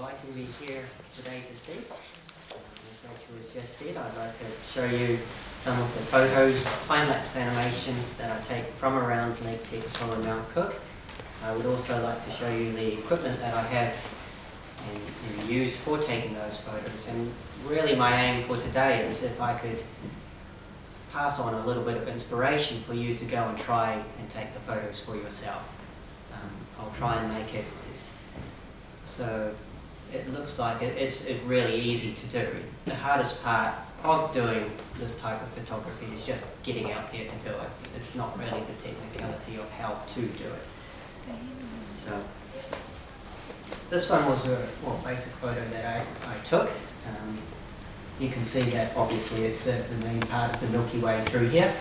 inviting me here today to speak. As Rachel has just said, I'd like to show you some of the photos, time-lapse animations that I take from around Lake Telephoto and Mount Cook. I would also like to show you the equipment that I have and use for taking those photos. And really my aim for today is if I could pass on a little bit of inspiration for you to go and try and take the photos for yourself. I'll try and make it so it looks like it's really easy to do. The hardest part of doing this type of photography is just getting out there to do it. It's not really the technicality of how to do it. So this one was a basic photo that I took. You can see that obviously it's the main part of the Milky Way through here.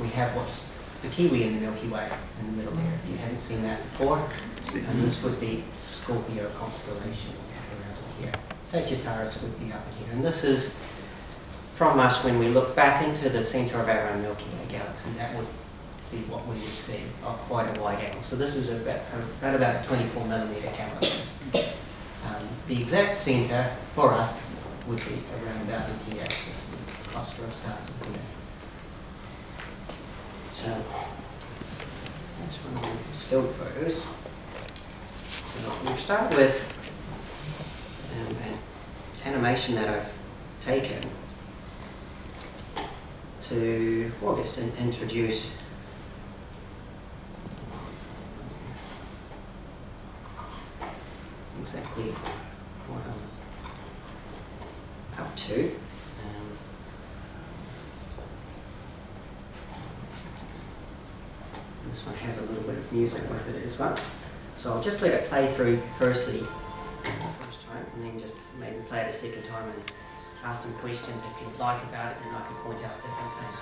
We have what's the Kiwi in the Milky Way in the middle there, if you haven't seen that before. And this would be Scorpio constellation around here. Sagittarius would be up here. And this is from us when we look back into the center of our own Milky Way galaxy. That would be what we would see of quite a wide angle. So this is about a 24mm camera lens. The exact center for us would be around about in here, this cluster of stars in here. So that's one of the still photos. So we'll start with an animation that I've taken to, just introduce exactly what I'm up to. This one has a little bit of music with it as well. So I'll just let it play through firstly, the first time, and then just maybe play it a second time and ask some questions if you'd like about it, and I can point out different things.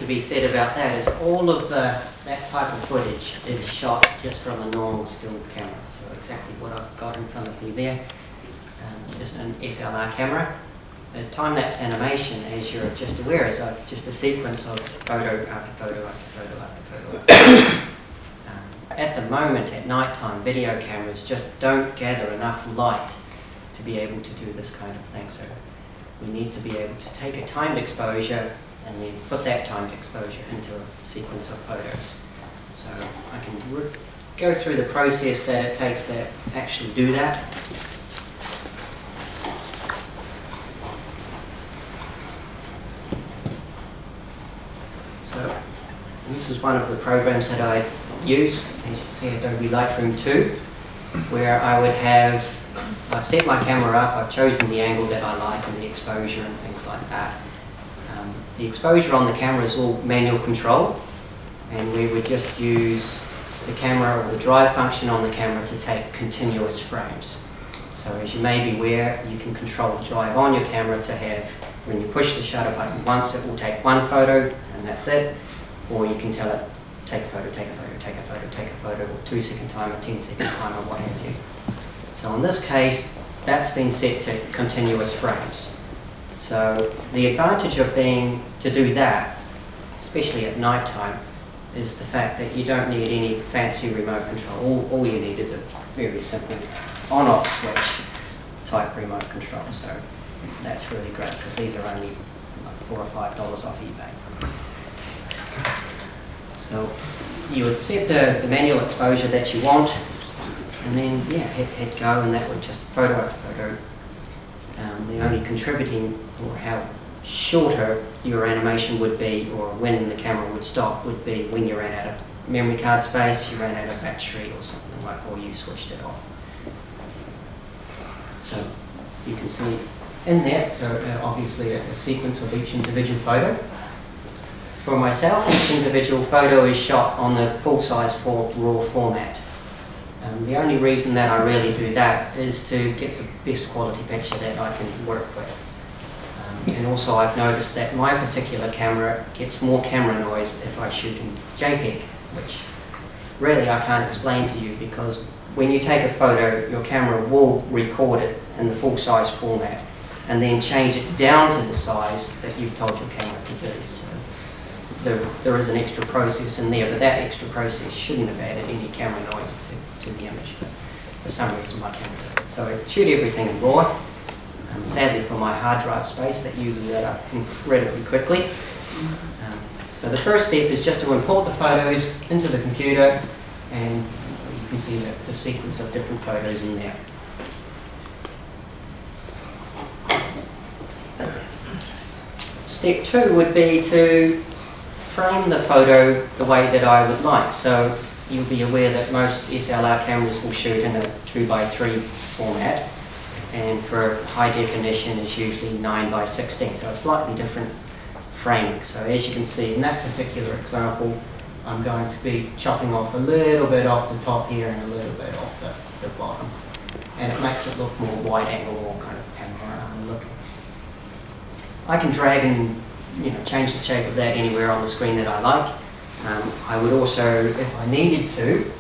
be said about that is all of that type of footage is shot just from a normal still camera. So exactly what I've got in front of me there, just an SLR camera. A time-lapse animation, as you're just aware, is just a sequence of photo after photo after photo after photo. At the moment, at night time, video cameras just don't gather enough light to be able to do this kind of thing. So we need to be able to take a timed exposure and then put that timed exposure into a sequence of photos. So I can go through the process that it takes to actually do that. So this is one of the programs that I use, as you can see, Adobe Lightroom 2, where I would have, I've set my camera up, I've chosen the angle that I like and the exposure and things like that. The exposure on the camera is all manual control, and we would just use the camera or the drive function on the camera to take continuous frames. So as you may be aware, you can control the drive on your camera to have, when you push the shutter button once, it will take one photo and that's it, or you can tell it take a photo, take a photo, take a photo, take a photo, or 2-second timer, 10-second timer, what have you. So in this case, that's been set to continuous frames. So the advantage of being to do that, especially at night time, is the fact that you don't need any fancy remote control. All you need is a very simple on-off switch type remote control. So that's really great because these are only like $4 or $5 off eBay. So you would set the manual exposure that you want, and then yeah, hit go, and that would just photo after photo. The only contributing, or how shorter your animation would be, or when the camera would stop, would be when you ran out of memory card space, you ran out of battery or something like, or you switched it off. So you can see in there, so obviously a sequence of each individual photo. For myself, each individual photo is shot on the full-size RAW format. The only reason that I really do that is to get the best quality picture that I can work with. And also I've noticed that my particular camera gets more camera noise if I shoot in JPEG, which really I can't explain to you, because when you take a photo, your camera will record it in the full-size format and then change it down to the size that you've told your camera to do. So there is an extra process in there, but that extra process shouldn't have added any camera noise to the image. But for some reason my camera doesn't. So I shoot everything in RAW. Sadly for my hard drive space, that uses that up incredibly quickly. So the first step is just to import the photos into the computer, and you can see the sequence of different photos in there. Step 2 would be to frame the photo the way that I would like. So you'll be aware that most SLR cameras will shoot in a 2:3 format, and for high definition is usually 9:16, so a slightly different framing. So as you can see in that particular example, I'm going to be chopping off a little bit off the top here and a little bit off the bottom, and it makes it look more wide angle, more kind of panorama looking. I can drag and change the shape of that anywhere on the screen that I like. I would also, if I needed to,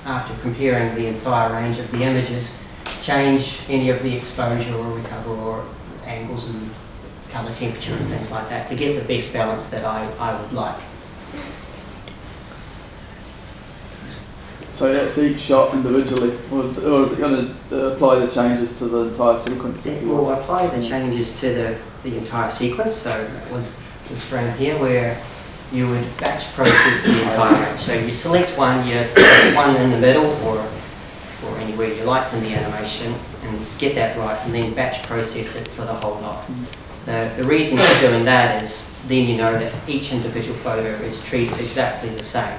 after comparing the entire range of the images, change any of the exposure or recover or angles and colour temperature and things like that to get the best balance that I would like. So that's each shot individually, or is it going to apply the changes to the entire sequence? It will apply the changes to the entire sequence. So that was this frame here where you would batch process the entire range. So you select one, you put one in the middle or anywhere you liked in the animation, and get that right, and then batch process it for the whole lot. The reason for doing that is then you know that each individual photo is treated exactly the same,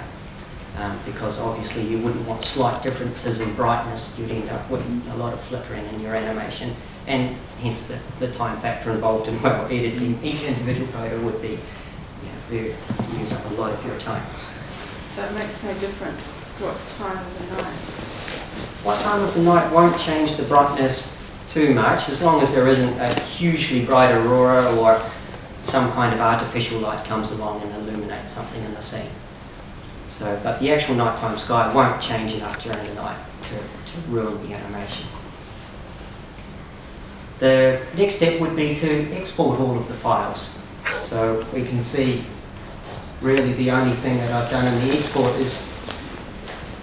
because obviously you wouldn't want slight differences in brightness. You'd end up with a lot of flickering in your animation, and hence the time factor involved in editing. Each individual photo would be use up a lot of your time. So it makes no difference what time of the night? What time of the night won't change the brightness too much, as long as there isn't a hugely bright aurora or some kind of artificial light comes along and illuminates something in the scene. So, but the actual nighttime sky won't change enough during the night to ruin the animation. The next step would be to export all of the files. So we can see really the only thing that I've done in the export is,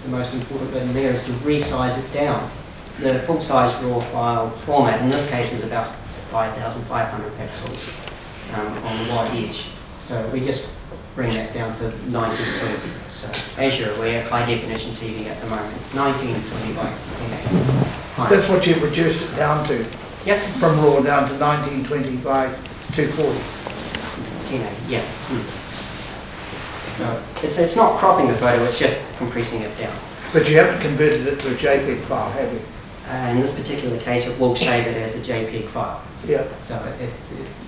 the most important bit in there is to resize it down. The full-size raw file format in this case is about 5,500 pixels on the wide edge. So we just bring that down to 1920. So as you're aware, high definition TV at the moment is 1920 by 1080. That's what you've reduced it down to? Yes. From raw down to 1920 by 240? 1080, yeah. So it's not cropping the photo, it's just compressing it down. But you haven't converted it to a JPEG file, have you? In this particular case, it will save it as a JPEG file. Yeah. So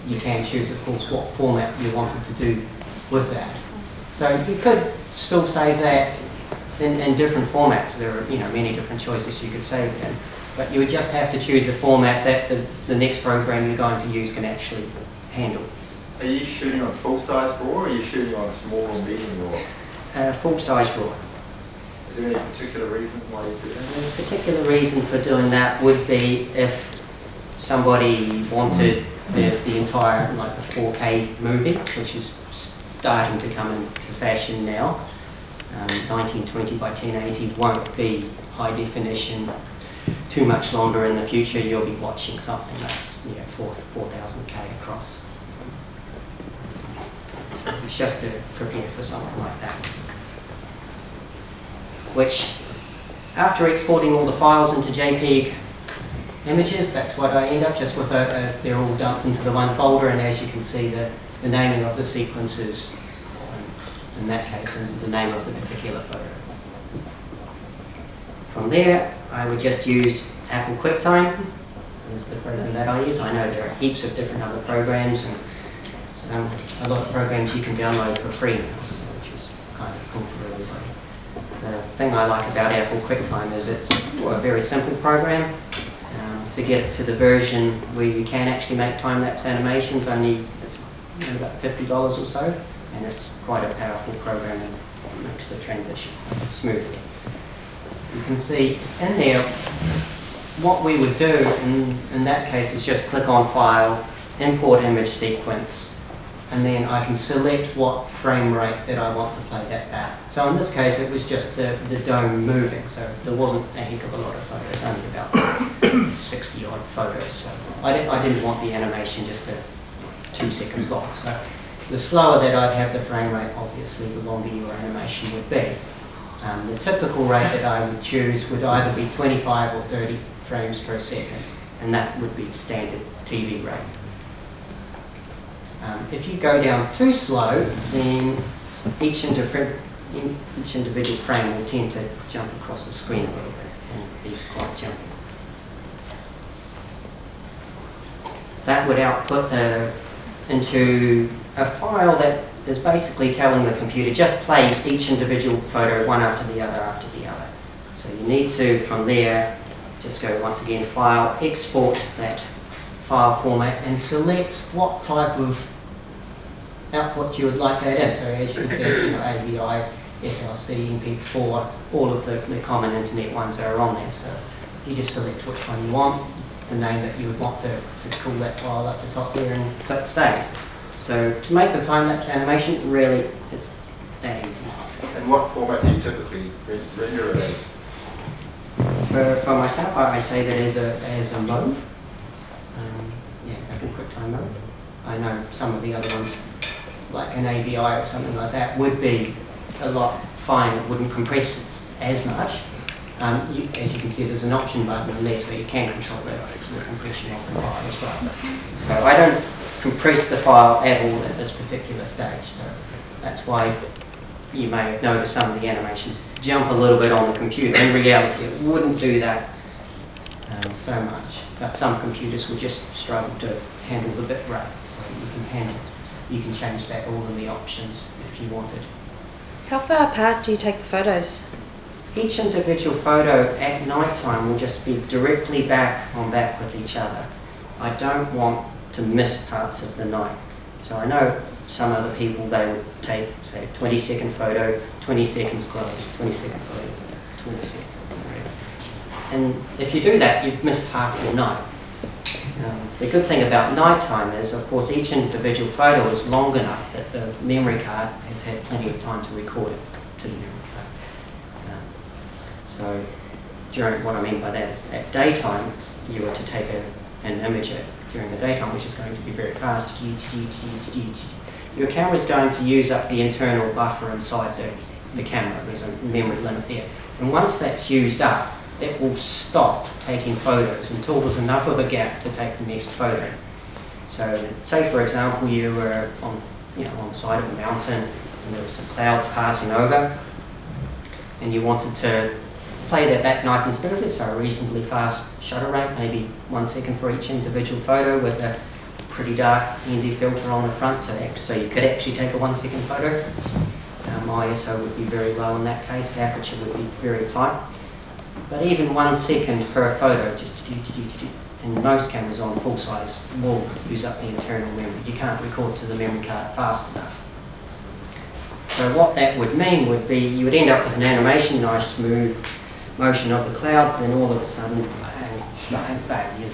you can choose, of course, what format you wanted to do with that. So you could still save that in different formats. There are many different choices you could save it in. But you would just have to choose a format that the next program you're going to use can actually handle. Are you shooting on full-size RAW or are you shooting on small or medium RAW? Full-size RAW. Is there any particular reason why you do that? The particular reason for doing that would be if somebody wanted the entire, like the 4K movie, which is starting to come into fashion now. 1920 by 1080 won't be high definition too much longer in the future. You'll be watching something that's 4,000K across. So it's just to prepare for something like that. Which, after exporting all the files into JPEG images, that's what I end up just with. They're all dumped into the one folder, and as you can see, the naming of the sequence is, in that case, the name of the particular photo. From there, I would just use Apple QuickTime as the program that I use. I know there are heaps of different other programs, and a lot of programs you can download for free now, so which is kind of cool for everybody. The thing I like about Apple QuickTime is it's a very simple program. To get to the version where you can actually make time-lapse animations, it's about $50 or so, and it's quite a powerful program and makes the transition smoothly. You can see in there what we would do in that case is just click on File, Import Image Sequence, and then I can select what frame rate that I want to play that back. So in this case it was just the dome moving, so there wasn't a heck of a lot of photos, only about 60 odd photos. So I didn't want the animation just 2 seconds long. So the slower that I'd have the frame rate, obviously the longer your animation would be. The typical rate that I would choose would either be 25 or 30 frames per second, and that would be standard TV rate. If you go down too slow, then each individual frame will tend to jump across the screen a little bit and be quite jumpy. That would output into a file that is basically telling the computer just play each individual photo one after the other. So you need to, from there, just go once again, File, Export that file format, and select what type of output you would like that in. So as you can see, AVI, FLC, MP4, all of the common internet ones are on there. So you just select which one you want, the name that you would want to call that file up the top there, and click Save. So to make the time-lapse animation, really, it's that easy. And what format do you typically render it as? For myself, I say that as a MOV. Apple QuickTime MOV. I know some of the other ones, like an AVI or something like that, would be a lot fine. It wouldn't compress as much. As you can see, there's an option button in there, so you can control the compression of the file as well. So I don't compress the file at all at this particular stage. So that's why you may have noticed some of the animations jump a little bit on the computer. In reality, it wouldn't do that so much. But some computers will just struggle to handle the bit rate. So you can change that all in the options if you wanted. How far apart do you take the photos? Each individual photo at night time will just be directly back on back with each other. I don't want to miss parts of the night. So I know some other people, they would take, say, a 20-second photo, 20 seconds close, 20 second photo, 20 second photo. And if you do that, you've missed half your night. The good thing about nighttime is, of course, each individual photo is long enough that the memory card has had plenty of time to record it to the memory card. So during, what I mean by that is, at daytime, you were to take an image during the daytime, which is going to be very fast. Your camera is going to use up the internal buffer inside the camera. There's a memory limit there. And once that's used up, it will stop taking photos until there's enough of a gap to take the next photo. So, say for example, you were on the side of a mountain and there were some clouds passing over, and you wanted to play that back nice and smoothly, so a reasonably fast shutter rate, maybe 1 second for each individual photo with a pretty dark ND filter on the front so you could actually take a 1 second photo. ISO would be very low in that case, the aperture would be very tight. But even 1 second per photo, and most cameras on full size will use up the internal memory. You can't record to the memory card fast enough. So what that would mean would be you would end up with an animation, nice smooth motion of the clouds, then all of a sudden, bang, bang, bang,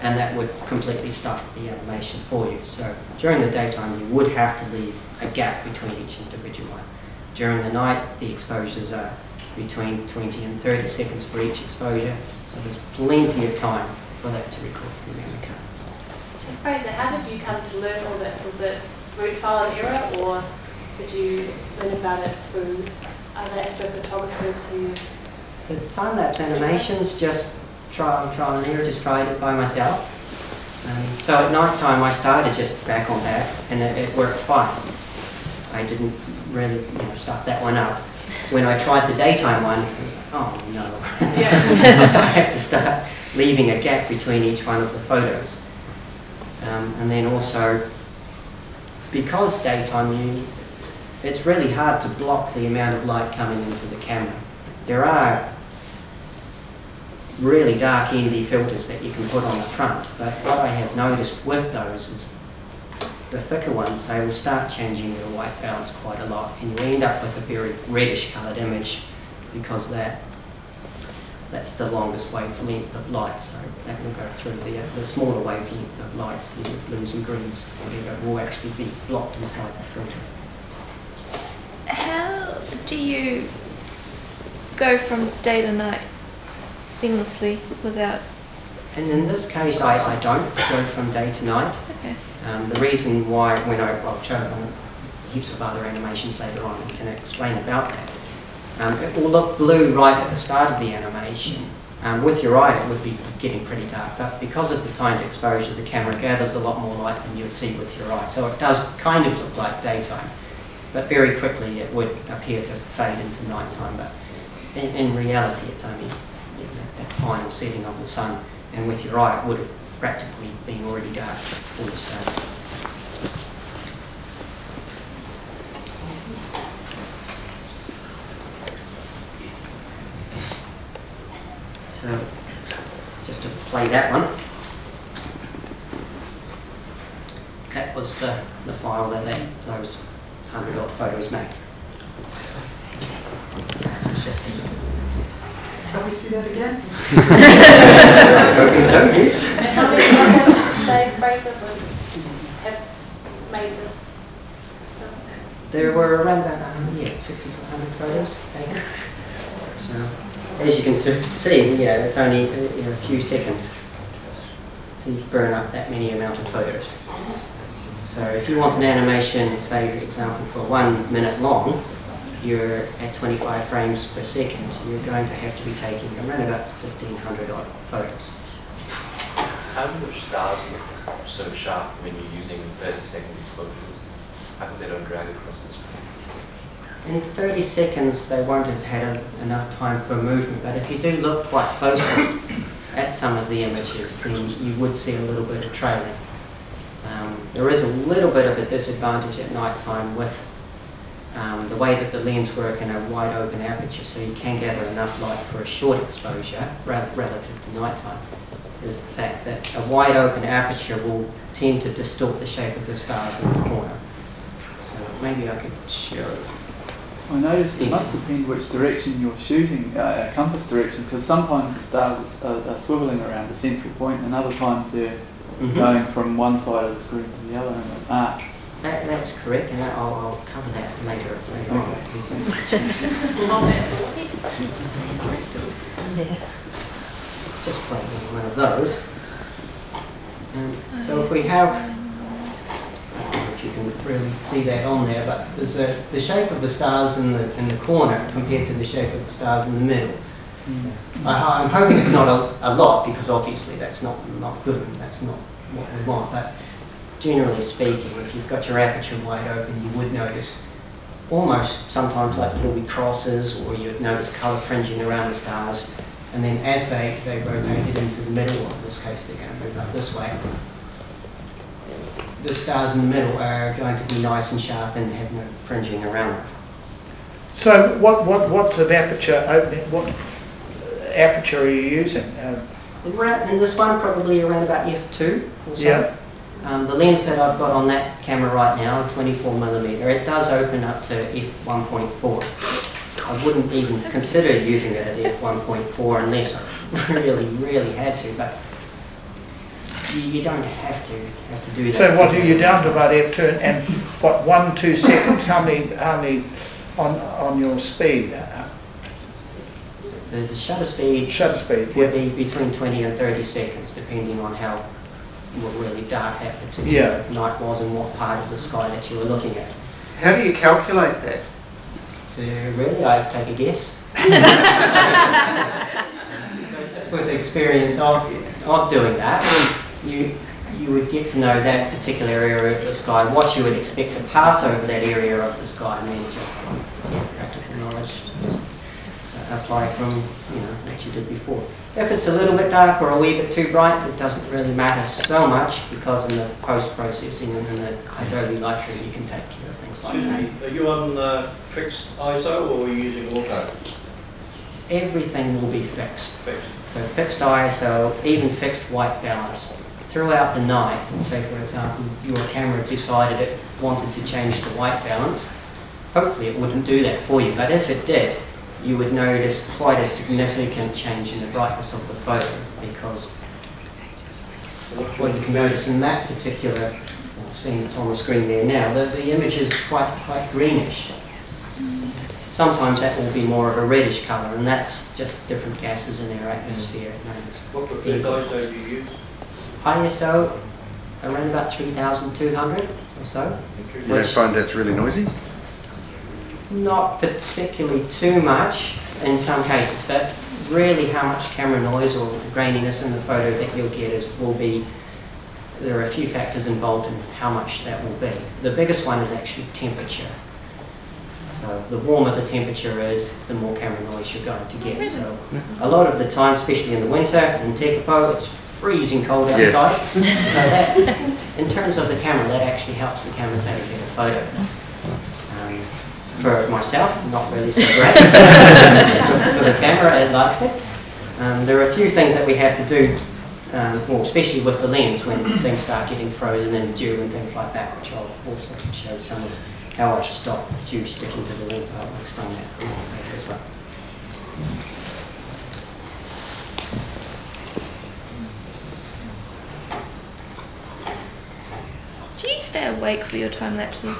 and that would completely stuff the animation for you. So during the daytime, you would have to leave a gap between each individual one. During the night, the exposures are between 20 and 30 seconds for each exposure, so there's plenty of time for that to record to the memory card. Fraser, how did you come to learn all this? Was it through trial and error, or did you learn about it through other astrophotographers who... The time-lapse animations, just trial and error, just tried it by myself. So at night time I started just back on back, and it worked fine. I didn't really start that one up. When I tried the daytime one, it was like, oh no. Yeah. I have to start leaving a gap between each one of the photos. And then also, because daytime, it's really hard to block the amount of light coming into the camera. There are really dark ND filters that you can put on the front, but what I have noticed with those is the thicker ones, they will start changing their white balance quite a lot, and you end up with a very reddish coloured image because that's the longest wavelength of light, so that will go through the smaller wavelength of lights, the blues and greens, will actually be blocked inside the filter. How do you go from day to night seamlessly without... And in this case, I don't go from day to night. Okay. The reason why, I'll show heaps of other animations later on and can explain about that. It will look blue right at the start of the animation. With your eye it would be getting pretty dark, but because of the timed exposure, the camera gathers a lot more light than you would see with your eye. So it does kind of look like daytime, but very quickly it would appear to fade into nighttime. But in reality it's only that final setting of the sun, and with your eye it would have practically been already dark before you started. So, just to play that one, that was the file that those 100-odd photos make. Shall we see that again? Hoping so, yes. And how many photos say Fraser have made this? There were around about 60 to 100 photos taken. So, as you can see, it's only a few seconds to burn up that many amount of photos. So if you want an animation, say for example for 1 minute long, you're at 25 frames per second, you're going to have to be taking around about 1,500 odd photos. How do the stars look so sharp when you're using 30-second exposures? How come they don't drag across the screen? In 30 seconds they won't have had enough time for movement, but if you do look quite closely at some of the images, then you would see a little bit of trailing. There is a little bit of a disadvantage at night time with the way that the lens work in a wide open aperture, so you can gather enough light for a short exposure relative to night time, is the fact that a wide open aperture will tend to distort the shape of the stars in the corner. So maybe I could show. I noticed it must depend which direction you're shooting, compass direction, because sometimes the stars are swiveling around the central point, and other times they're going from one side of the screen to the other in an arc. That's correct, and I'll cover that later on. Just playing one of those. So if we have, I don't know if you can really see that on there, but there's the shape of the stars in the corner compared to the shape of the stars in the middle. I'm hoping it's not a lot, because obviously that's not good and that's not what we want. But generally speaking, if you've got your aperture wide open, you would notice almost sometimes like little wee crosses, or you'd notice colour fringing around the stars. And then as they rotate it into the middle, or in this case they're going to move up this way, the stars in the middle are going to be nice and sharp and have no fringing around them. So what's an aperture opening? What aperture are you using? In this one, probably around about f2 or so. Yeah. The lens that I've got on that camera right now, 24mm, it does open up to f1.4. I wouldn't even consider using it at f1.4 unless I really had to, but you don't have to do that. So what are you down to about f2 and what 1-2 seconds? How many on your speed? The shutter speed would be between 20 and 30 seconds, depending on how really dark that particular night was and what part of the sky that you were looking at. How do you calculate that? Really, I'd take a guess. So just with the experience of doing that, you would get to know that particular area of the sky, what you would expect to pass over that area of the sky, and then just from practical knowledge, just apply from what you did before. If it's a little bit dark or a wee bit too bright, it doesn't really matter so much, because in the post-processing and in the Adobe Lightroom you can take care of things like that. Are you on fixed ISO or are you using auto? Everything will be fixed. So fixed ISO, even fixed white balance. Throughout the night, say for example your camera decided it wanted to change the white balance, hopefully it wouldn't do that for you, but if it did, you would notice quite a significant change in the brightness of the photo, because what you can notice in that particular scene that's on the screen there now, the image is quite greenish. Sometimes that will be more of a reddish colour, and that's just different gases in our atmosphere. What preferred ISO do you use? ISO around about 3,200 or so. You don't find that's really noisy? Not particularly too much in some cases, but really how much camera noise or graininess in the photo that you'll get will be, there are a few factors involved in how much that will be. The biggest one is actually temperature. So the warmer the temperature is, the more camera noise you're going to get. So a lot of the time, especially in the winter in Telephoto, it's freezing cold outside. So that, in terms of the camera, that actually helps the camera take a better photo. For myself, not really so great. For the camera, it likes it. There are a few things that we have to do, well, especially with the lens when things start getting frozen and dew and things like that, which I'll also show some of how I stop dew sticking to the lens. I'll explain that later as well. Do you stay awake for your time lapses?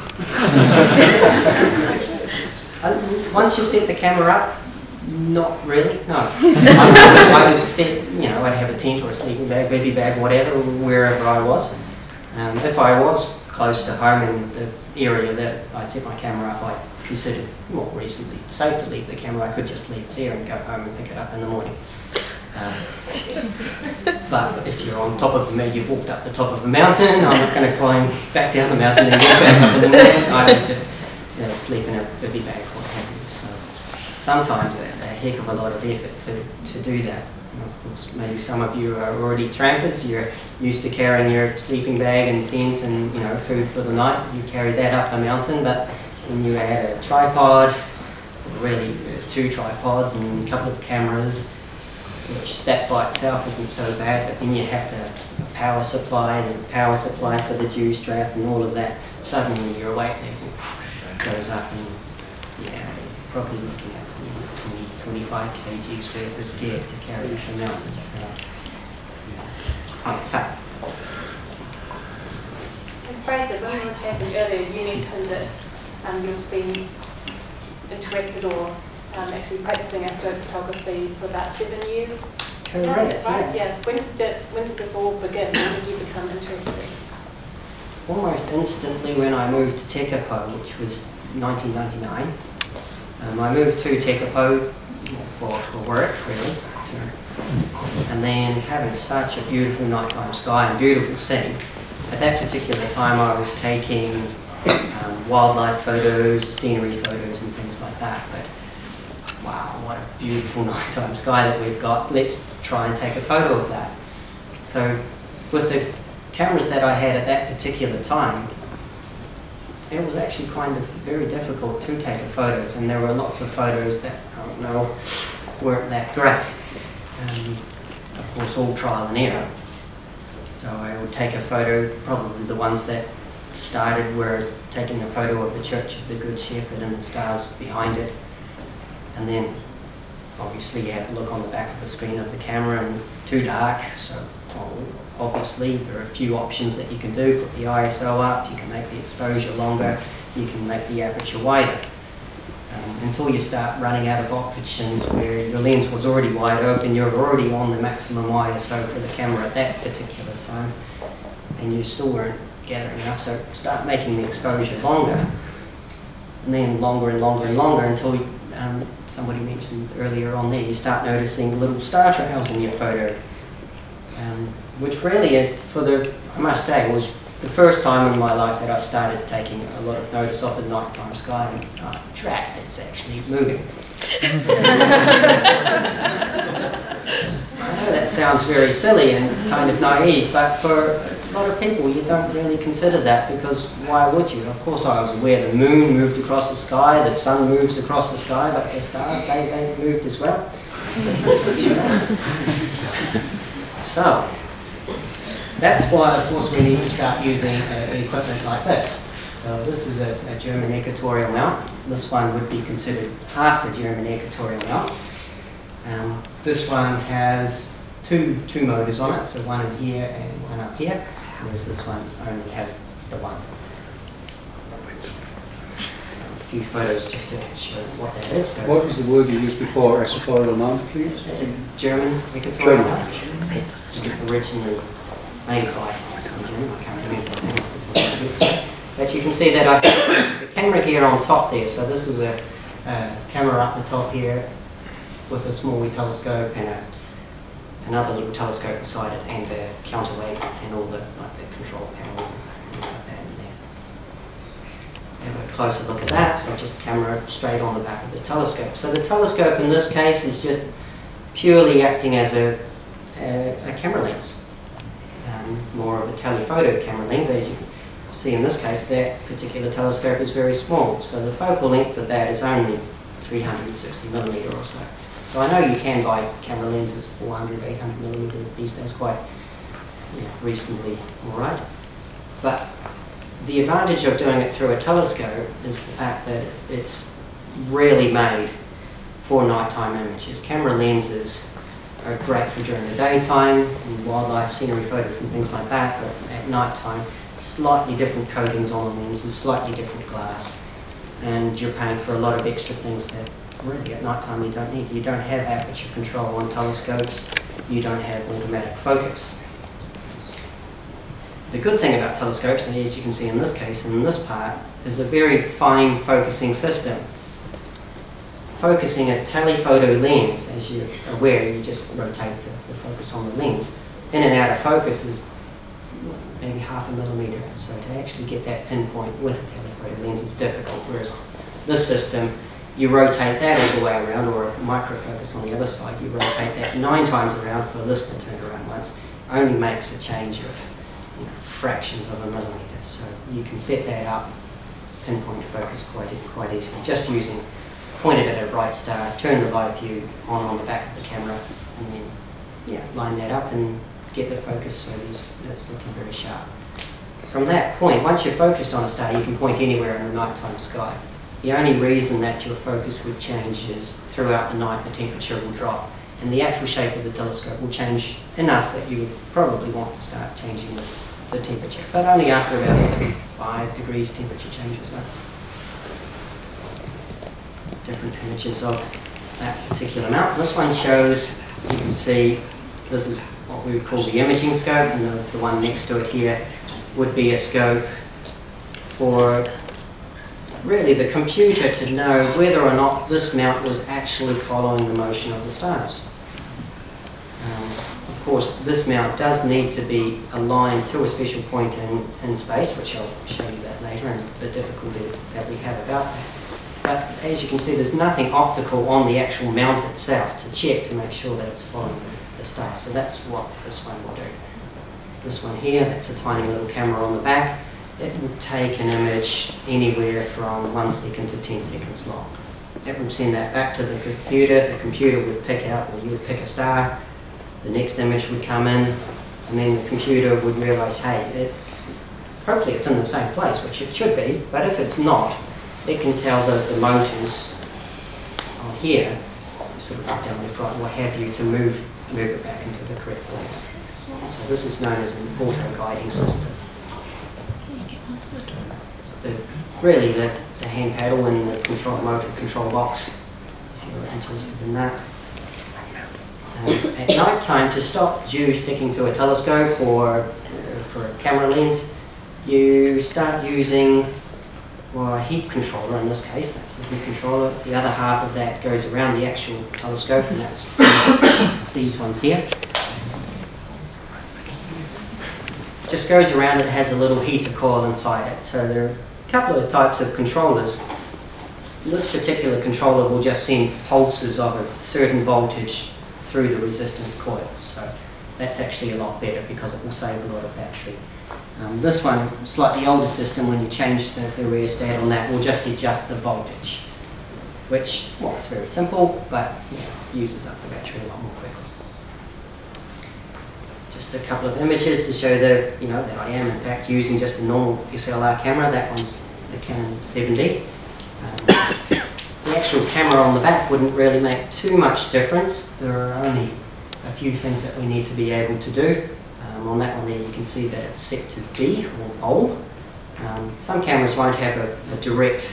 Once you've set the camera up, not really, no. I would set, I'd have a tent or a sleeping bag, bivy bag, whatever, wherever I was. If I was close to home in the area that I set my camera up, I considered more reasonably safe to leave the camera. I could just leave it there and go home and pick it up in the morning. But if you're on top of you've walked up the top of a mountain, I'm not going to climb back down the mountain and walk back up in the morning. I would just sleep in a bivy bag or what have you. So sometimes a heck of a lot of effort to do that. And of course, maybe some of you are already trampers. You're used to carrying your sleeping bag and tent and food for the night. You carry that up the mountain, but when you add a tripod, really 2 tripods and a couple of cameras, which that by itself isn't so bad, but then you have to power supply, the power supply for the dew strap and all of that, suddenly your weight level goes up, and yeah, you're probably looking at 20, 25 kgs worth of gear to carry up the mountains. So, yeah, it's quite tough. And Fraser, when we were chatting earlier, you mentioned that you've been interested or actually practicing astrophotography for about 7 years. Correct, Is that right? yeah. Yeah. When did this all begin? When did you become interested? Almost instantly when I moved to Tekapo, which was 1999. I moved to Tekapo for work, really. And then having such a beautiful nighttime sky and beautiful scene. At that particular time I was taking wildlife photos, scenery photos and things like that. But wow, what a beautiful nighttime sky that we've got. Let's try and take a photo of that. So with the cameras that I had at that particular time, it was actually kind of very difficult to take photos, and there were lots of photos that, I don't know, weren't that great. Of course, all trial and error. So I would take a photo, probably the ones that started were taking a photo of the Church of the Good Shepherd and the stars behind it. And then obviously you have to look on the back of the screen of the camera, and too dark, so obviously there are a few options that you can do. Put the ISO up, you can make the exposure longer, you can make the aperture wider. Until you start running out of options where your lens was already wide open, you're already on the maximum ISO for the camera at that particular time, and you still weren't gathering enough, so start making the exposure longer, and then longer and longer and longer until somebody mentioned earlier on there, you start noticing little star trails in your photo, which really, I must say, was the first time in my life that I started taking a lot of notice of the nighttime sky, and track, it's actually moving. I know that sounds very silly and kind of naive, but for a lot of people you don't really consider that, because why would you? Of course I was aware the moon moved across the sky, the sun moves across the sky, but the stars, they moved as well. So, that's why, of course, we need to start using equipment like this. So this is a German equatorial mount. This one would be considered half a German equatorial mount. This one has two motors on it, so one in here and one up here, whereas this one only has the one. So a few photos just to show what that is. So what was the word you used before, equatorial mount, please? German equatorial mount. Originally made by German, I can't remember but you can see that I have the camera gear on top there. So this is a camera up the top here with a small wee telescope and another little telescope beside it, and a counterweight and all the control panel and things like that in there. Have a closer look at that. So just camera straight on the back of the telescope. So the telescope in this case is just purely acting as a camera lens. More of a telephoto camera lens. As you can see in this case, that particular telescope is very small, so the focal length of that is only 360mm or so. So I know you can buy camera lenses 400, 800mm these days, quite reasonably alright. But the advantage of doing it through a telescope is the fact that it's really made for nighttime images. Camera lenses are great for during the daytime, and wildlife, scenery photos and things like that, but at night time, slightly different coatings on the lenses, slightly different glass, and you're paying for a lot of extra things that really at night time you don't need. You don't have aperture control on telescopes, you don't have automatic focus. The good thing about telescopes, and as you can see in this case, in this part, is a very fine focusing system. Focusing a telephoto lens, as you're aware, you just rotate the focus on the lens. In and out of focus is maybe 0.5 millimeter. So to actually get that pinpoint with a telephoto lens is difficult, whereas this system, you rotate that all the way around, or a microfocus on the other side, you rotate that 9 times around for this to turn around once, only makes a change of fractions of a millimeter. So you can set that up, pinpoint focus quite easily, just using point it at a bright star, turn the live view on the back of the camera, and then line that up and get the focus so that's looking very sharp. From that point, once you're focused on a star, you can point anywhere in the nighttime sky. The only reason that your focus would change is throughout the night the temperature will drop and the actual shape of the telescope will change enough that you would probably want to start changing the temperature, but only after about 5 degrees temperature change or so. Different images of that particular mount. This one shows, you can see, this is what we would call the imaging scope, and the one next to it here would be a scope for really the computer to know whether or not this mount was actually following the motion of the stars. Of course, this mount does need to be aligned to a special point in space, which I'll show you that later, and the difficulty that we have about that. But as you can see, there's nothing optical on the actual mount itself to check to make sure that it's following the stars. So that's what this one will do. This one here, that's a tiny little camera on the back. It will take an image anywhere from 1 second to 10 seconds long. It will send that back to the computer would pick out, or you would pick a star, the next image would come in, and then the computer would realise, hey, hopefully it's in the same place, which it should be, but if it's not, it can tell the motors on here, sort of up, down, left, right, what have you, to move it back into the correct place. So this is known as an auto-guiding system. Really the hand paddle and the motor control box, if you're interested in that. At night time, to stop you sticking to a telescope or for a camera lens, you start using a heat controller. In this case, that's the heat controller. The other half of that goes around the actual telescope, and that's these ones here. Just goes around, it has a little heater coil inside it. So there are a couple of types of controllers. This particular controller will just send pulses of a certain voltage through the resistant coil. So that's actually a lot better because it will save a lot of battery. This one, slightly older system, when you change the rheostat on that, will just adjust the voltage, which, well, it's very simple, but uses up the battery a lot more quickly. Just a couple of images to show that, that I am in fact using just a normal SLR camera. That one's the Canon 7D. The actual camera on the back wouldn't really make too much difference. There are only a few things that we need to be able to do. On that one there you can see that it's set to B, or bold. Some cameras won't have a direct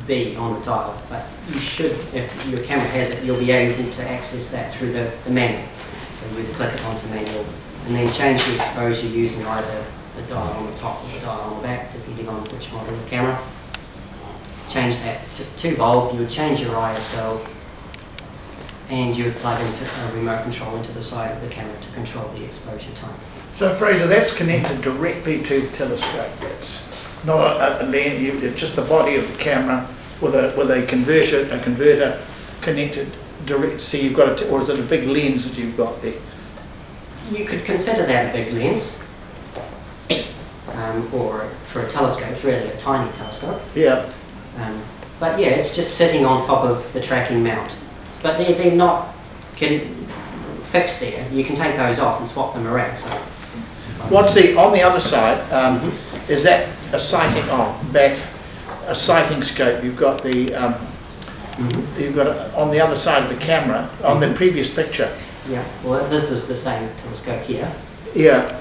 B on the dial, but you should, if your camera has it, you'll be able to access that through the manual. So you would click it onto manual and then change the exposure using either the dial on the top or the dial on the back, depending on which model of camera. Change that to bulb, you would change your ISO, and you would plug into a remote control into the side of the camera to control the exposure time. So Fraser, that's connected directly to the telescope. It's not a lens, it's just the body of the camera with a converter connected direct. So you've got or is it a big lens that you've got there? You could consider that a big lens, or for a telescope, it's really a tiny telescope. Yeah. But yeah, it's just sitting on top of the tracking mount. But they're not fixed there. You can take those off and swap them around. So what's on the other side? Is that a sighting? A sighting scope. You've got the you've got it on the other side of the camera on the previous picture. Yeah. Well, this is the same telescope here. Yeah.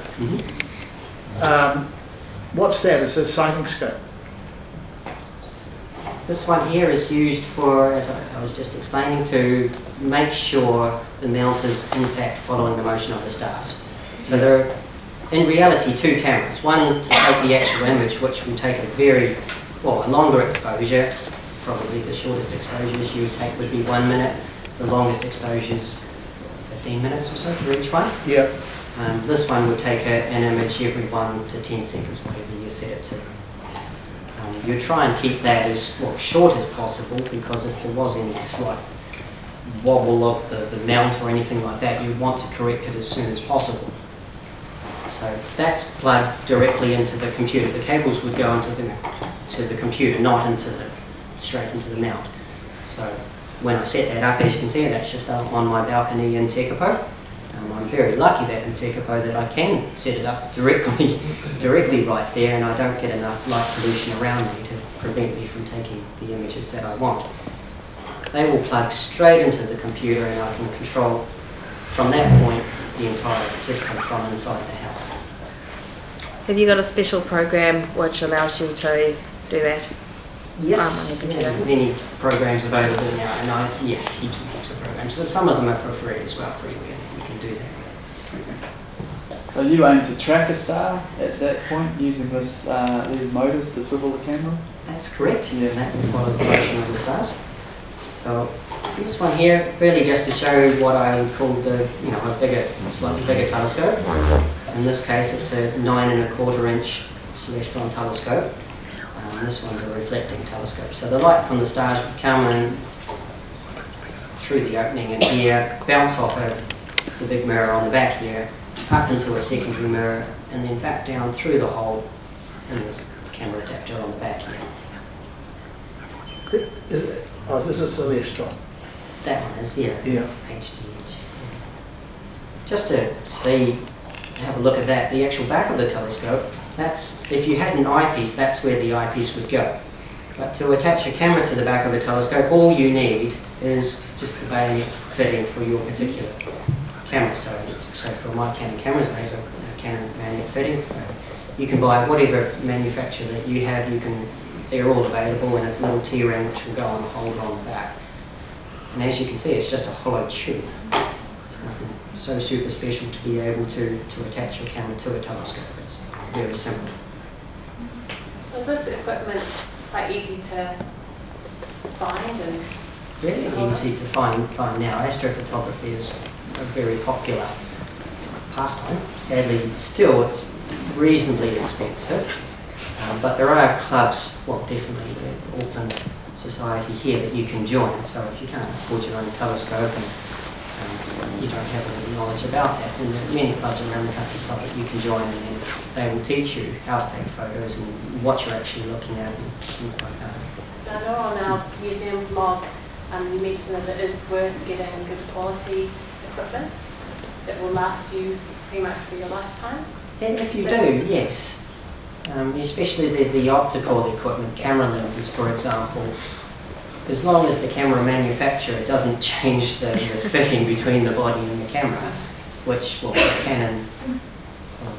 What's that? Is a sighting scope? This one here is used for, as I was just explaining, to make sure the mount is in fact following the motion of the stars. So there are, in reality, two cameras. One to take the actual image, which will take a longer exposure. Probably the shortest exposures you would take would be 1 minute. The longest exposures, 15 minutes or so for each one. Yeah. This one would take an image every 1 to 10 seconds, whatever you set it to. You try and keep that as short as possible, because if there was any slight wobble of the mount or anything like that, you want to correct it as soon as possible. So that's plugged directly into the computer. The cables would go into the computer, not straight into the mount. So when I set that up, as you can see, that's just up on my balcony in Tekapo. I'm very lucky that in Tekapo that I can set it up directly right there, and I don't get enough light pollution around me to prevent me from taking the images that I want. They will plug straight into the computer, and I can control from that point the entire system from inside the house. Have you got a special program which allows you to do that? Yes, many programs available now, and heaps and heaps of programs. So some of them are for free as well, freeware. You can do that. So you aim to track a star at that point using this these motors to swivel the camera? That's correct. Yeah, that will follow the motion of the stars. So this one here, really just to show what I would call the, a slightly bigger telescope. In this case, it's a 9 1/4 inch celestron telescope. This one's a reflecting telescope. So the light from the stars would come in through the opening in here, bounce off the big mirror on the back here, up into a secondary mirror, and then back down through the hole in this camera adapter on the back here. This is Celestron. That one is, yeah. HDH. Just to have a look at that, the actual back of the telescope, that's, if you had an eyepiece, that's where the eyepiece would go. But to attach a camera to the back of the telescope, all you need is just the bayonet fitting for your particular camera. So for my Canon cameras, I have a Canon bayonet fitting. So you can buy whatever manufacturer that you have. They're all available in a little T-ring which will go on a holder on the back. And as you can see, it's just a hollow tube. It's nothing so super special to be able to attach your camera to a telescope. It's very simple. Was this equipment quite easy to find? And really easy to find now. Astrophotography is a very popular pastime. Sadly, still it's reasonably expensive. But there are clubs, well, definitely the Auckland Society here that you can join. So if you can't afford your own telescope and you don't have any knowledge about that, then there are many clubs around the countryside that you can join, and then they will teach you how to take photos and what you're actually looking at and things like that. I know on our museum blog you mentioned that it is worth getting good quality equipment that will last you pretty much for your lifetime. And if you do, yes. Especially the optical equipment, camera lenses for example, as long as the camera manufacturer doesn't change the fitting between the body and the camera, which, well, Canon,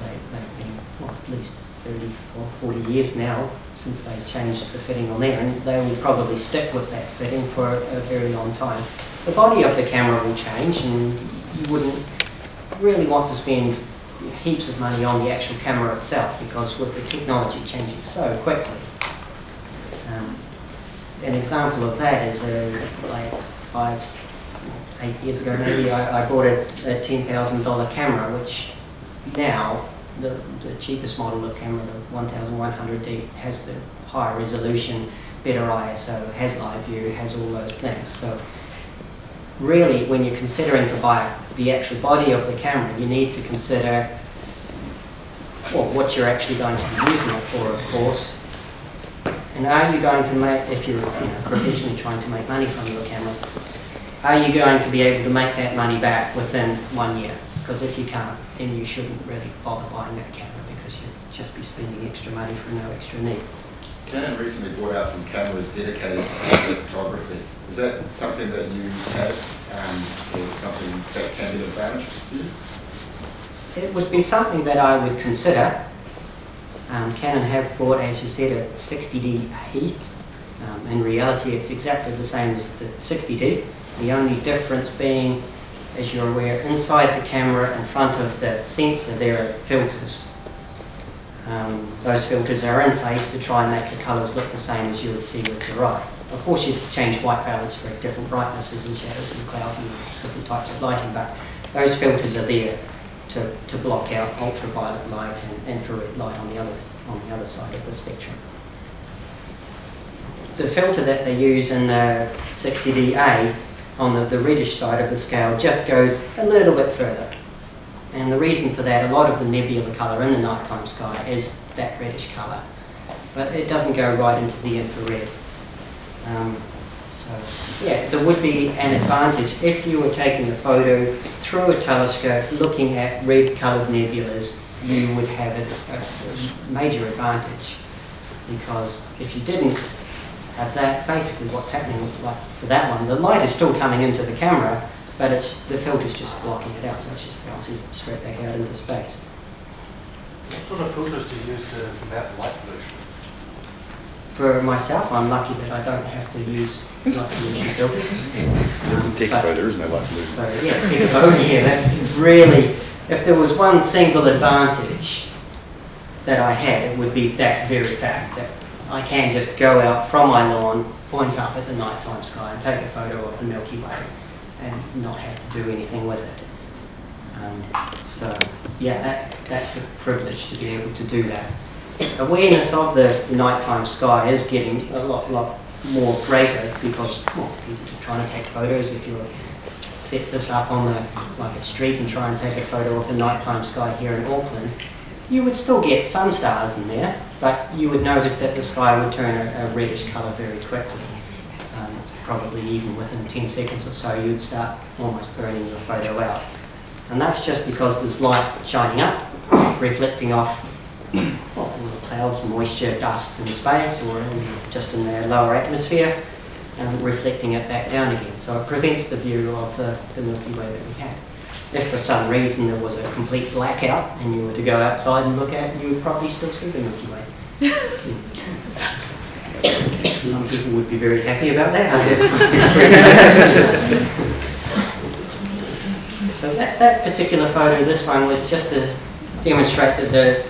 they've been at least 30 or 40 years now since they changed the fitting on there, and they will probably stick with that fitting for a very long time. The body of the camera will change, and you wouldn't really want to spend heaps of money on the actual camera itself, because with the technology changing so quickly. An example of that is like 5-8 years ago maybe, I bought a $10,000 camera, which now the cheapest model of camera, the 1100D, has the higher resolution, better ISO, has live view, has all those things. So really, when you're considering to buy the actual body of the camera, you need to consider, well, what you're actually going to be using it for, of course. And are you going to make, if you're professionally trying to make money from your camera, are you going to be able to make that money back within 1 year? Because if you can't, then you shouldn't really bother buying that camera, because you'd just be spending extra money for no extra need. Canon recently brought out some cameras dedicated to photography. Is that something that you have, or something that can be an advantage to you? It would be something that I would consider. Canon have brought, as you said, a 60D-A. In reality, it's exactly the same as the 60D. The only difference being, as you're aware, inside the camera, in front of the sensor, there are filters. Those filters are in place to try and make the colours look the same as you would see with your eye. Of course, you change white balance for different brightnesses and shadows and clouds and different types of lighting, but those filters are there to block out ultraviolet light and infrared light on the other side of the spectrum. The filter that they use in the 60D-A on the reddish side of the scale just goes a little bit further. And the reason for that, a lot of the nebula colour in the nighttime sky is that reddish colour, but it doesn't go right into the infrared. So yeah, there would be an advantage if you were taking the photo through a telescope looking at red coloured nebulas. You would have a major advantage, because if you didn't have that, basically what's happening, like for that one, the light is still coming into the camera, but the filter's just blocking it out, so it's just bouncing straight back out into space. What sort of filters do you use to combat light pollution? For myself, I'm lucky that I don't have to use light pollution filters. There is no light pollution. So yeah, Telephoto, yeah, that's really, if there was one single advantage that I had, it would be that very fact that I can just go out from my lawn, point up at the nighttime sky and take a photo of the Milky Way and not have to do anything with it. So yeah, that's a privilege to be able to do that. Awareness of the nighttime sky is getting a lot more greater, because well, people are trying to take photos. If you set this up on like a street and try and take a photo of the nighttime sky here in Auckland, you would still get some stars in there, but you would notice that the sky would turn a reddish colour very quickly. Probably even within 10 seconds or so, you'd start almost burning your photo out. And that's just because there's light shining up, reflecting off all the clouds, moisture, dust in space, or just in the lower atmosphere, and reflecting it back down again. So it prevents the view of the Milky Way that we had. If for some reason there was a complete blackout and you were to go outside and look at it, you would probably still see the Milky Way. Some people would be very happy about that, others would be So that particular photo, this one, was just to demonstrate that the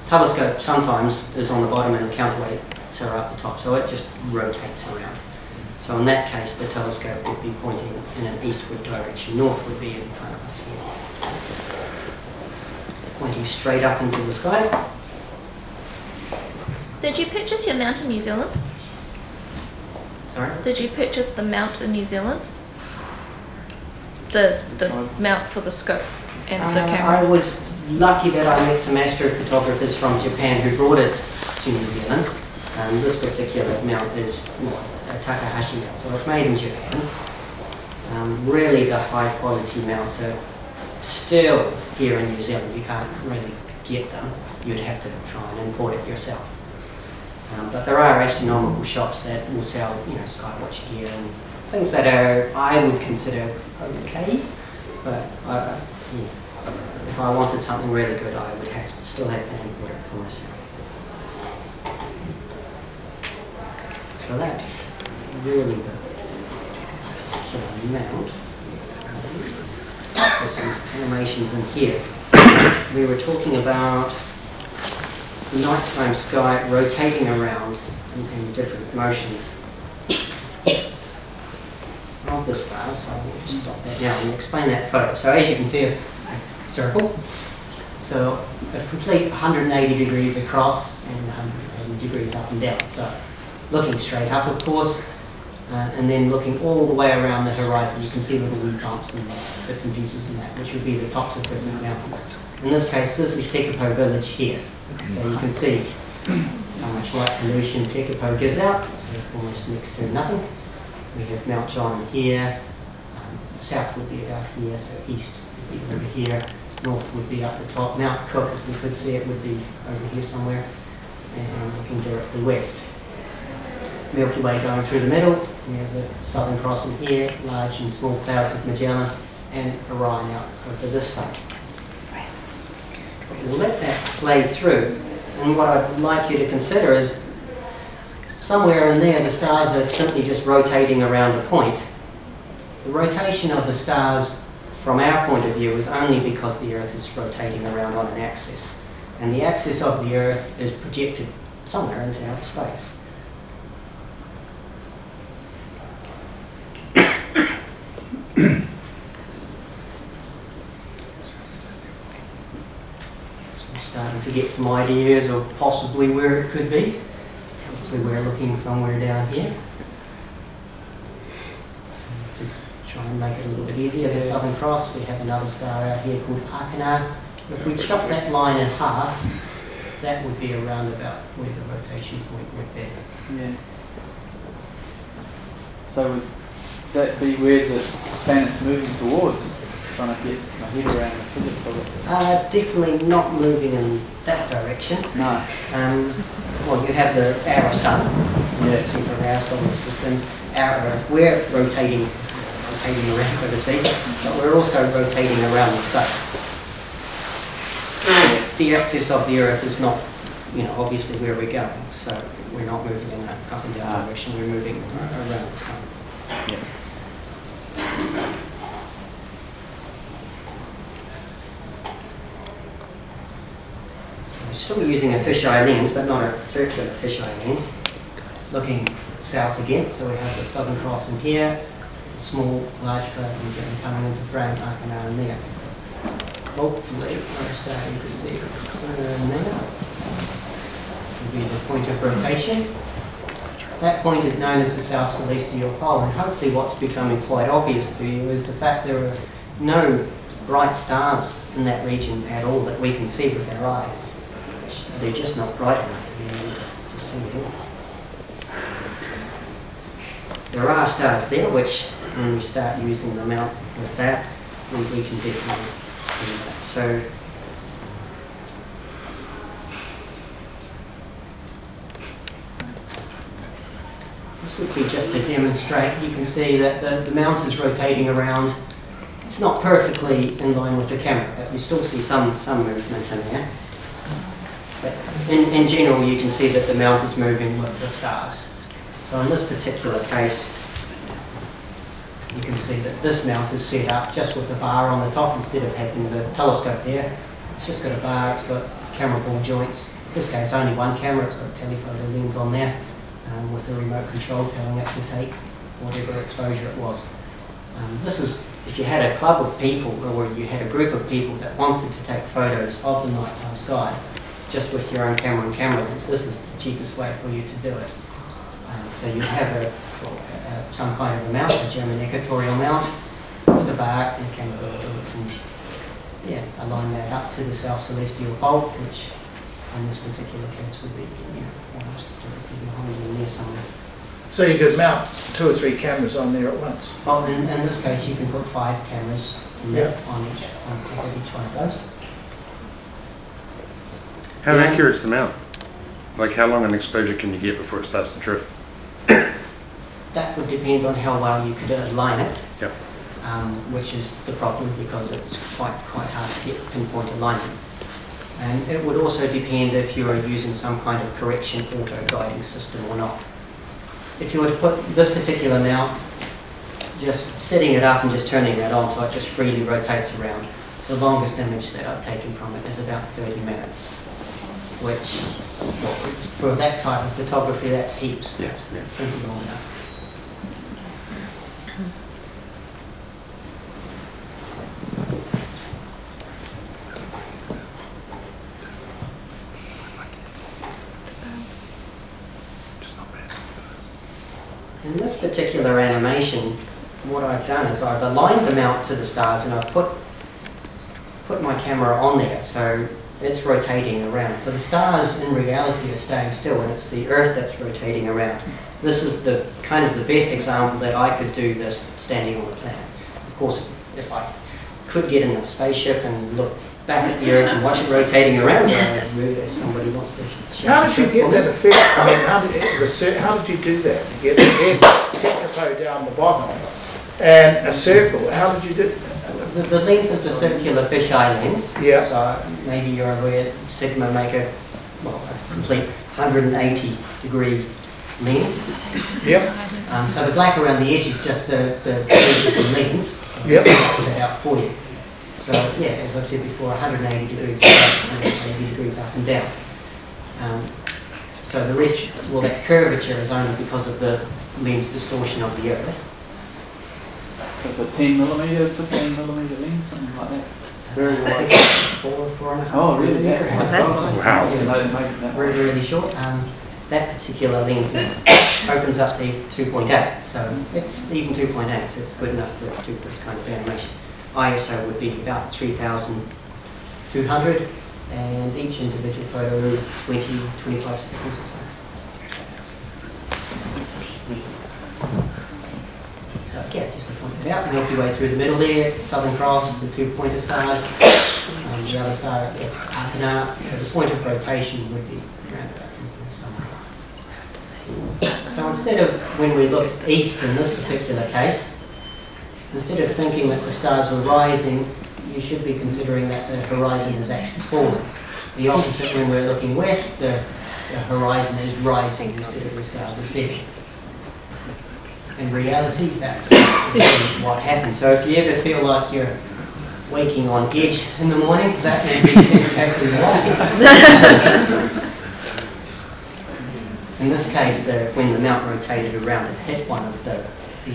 telescope sometimes is on the bottom and the counterweights are up the top, so it just rotates around. So in that case, the telescope would be pointing in an eastward direction. North would be in front of us here. Pointing straight up into the sky. Did you purchase your mount in New Zealand? Sorry? Did you purchase the mount in New Zealand? The mount for the scope and the camera? I was lucky that I met some astrophotographers from Japan who brought it to New Zealand. This particular mount is a Takahashi mount, so it's made in Japan. Really the high quality mounts are still here in New Zealand. You can't really get them. You'd have to try and import it yourself. But there are astronomical shops that will sell, Skywatch gear and things that I would consider okay. But if I wanted something really good, I would still have to import it for myself. So that's really the particular mount. There's some animations in here. We were talking about the nighttime sky rotating around in different motions of the stars. So we'll just stop that now and explain that photo. So as you can see, a circle. So a complete 180 degrees across and 180 degrees up and down. So looking straight up, of course, and then looking all the way around the horizon. You can see little wee bumps and bits and pieces in that, which would be the tops of different mountains. In this case, this is Tekapo village here. So you can see how much light pollution Tekapo gives out, so almost next to nothing. We have Mount John here, south would be about here, so east would be over here, north would be up the top. Mount Cook, if we could see it, would be over here somewhere, and looking directly west. Milky Way going through the middle, we have the Southern Cross in here, large and small clouds of Magellan, and Orion out over this side. We'll let that play through, and what I'd like you to consider is somewhere in there the stars are simply just rotating around a point. The rotation of the stars from our point of view is only because the Earth is rotating around on an axis, and the axis of the Earth is projected somewhere into outer space. Starting to get some ideas of possibly where it could be. Hopefully we're looking somewhere down here. So to try and make it a little bit easier, the Southern Cross, we have another star out here called Pakana. If we chop that line in half, that would be around about where the rotation point would be. Yeah. So would that be where the planet's moving towards? Trying to get my head around the physics of it. Definitely not moving in that direction. No. Well, you have our sun, the centre of our solar system, our Earth. We're rotating around, so to speak, but we're also rotating around the sun. The axis of the Earth is not, obviously where we're going, so we're not moving in that up and down direction. We're moving around the sun. Yeah. We're still using a fisheye lens, but not a circular fisheye lens. Looking south again, so we have the Southern Cross in here, the small, large cloud coming into frame up and around there. So hopefully we're starting to see somewhere in there. Will be the point of rotation. That point is known as the South Celestial Pole, and hopefully what's becoming quite obvious to you is the fact there are no bright stars in that region at all that we can see with our eye. They're just not bright enough to be able to see at all. There are stars there, which when we start using them out with that, we can definitely see that. So this would be just to demonstrate. You can see that the mount is rotating around. It's not perfectly in line with the camera, but you still see some movement in there. But in general, you can see that the mount is moving with the stars. So in this particular case, you can see that this mount is set up just with the bar on the top instead of having the telescope there. It's just got a bar, it's got camera ball joints. In this case, only one camera, it's got a telephoto lens on there with a remote control telling it to take whatever exposure it was. This is if you had a club of people or you had a group of people that wanted to take photos of the nighttime sky just with your own camera and camera lens. This is the cheapest way for you to do it. So you have some kind of a mount, a German equatorial mount, with the bar and camera lens, and align that up to the South Celestial Pole, which in this particular case would be almost directly behind you near somewhere. So you could mount 2 or 3 cameras on there at once? Well, in this case, you can put 5 cameras on each one of those. How accurate is the mount? Like how long an exposure can you get before it starts to drift? That would depend on how well you could align it, Yep. Which is the problem because it's quite hard to get pinpoint alignment. And it would also depend if you are using some kind of correction auto-guiding system or not. If you were to put this particular mount, just setting it up and just turning it on so it just freely rotates around, the longest image that I've taken from it is about 30 minutes, which, for that type of photography, that's heaps. Yeah. That's plenty long enough. In this particular animation, what I've done is I've aligned the mount to the stars and I've put my camera on there, so it's rotating around. So the stars in reality are staying still and it's the Earth that's rotating around. This is the kind of the best example that I could do this standing on the planet. Of course, if I could get in a spaceship and look back at the Earth and watch it rotating around, if somebody wants to How did you get that effect? I mean, how did you do that? You get the telephoto down the bottom and a circle. How did you do that? The lens is a circular fisheye lens. Yeah. So maybe you're aware Sigma make a complete 180 degree lens. Yep. So the black around the edge is just the edge of the lens. So yep. That's that out for you. So yeah, as I said before, 180 degrees across, 180 degrees up and down. So the rest, well, that curvature is only because of the lens distortion of the Earth. It's a 10mm, 15mm lens, something like that. Very I wide. think it's 4.5. Oh, really? Yeah. Wow. Yeah, really short. That particular lens opens up to 2.8, so it's even 2.8, so it's good enough to do this kind of animation. ISO would be about 3,200, and each individual photo 20-25 seconds or so. So yeah, just to point it out, the Milky Way through the middle there, Southern Cross, the 2 pointer stars, the other star gets up and out, so the point of rotation would be around about somewhere. So instead of, when we looked east in this particular case, instead of thinking that the stars were rising, you should be considering that the horizon is actually falling. The opposite, when we're looking west, the horizon is rising instead of the stars are setting. In reality, that's what happens. So if you ever feel like you're waking on edge in the morning, that will be exactly why. In this case, when the mount rotated around, it hit one of the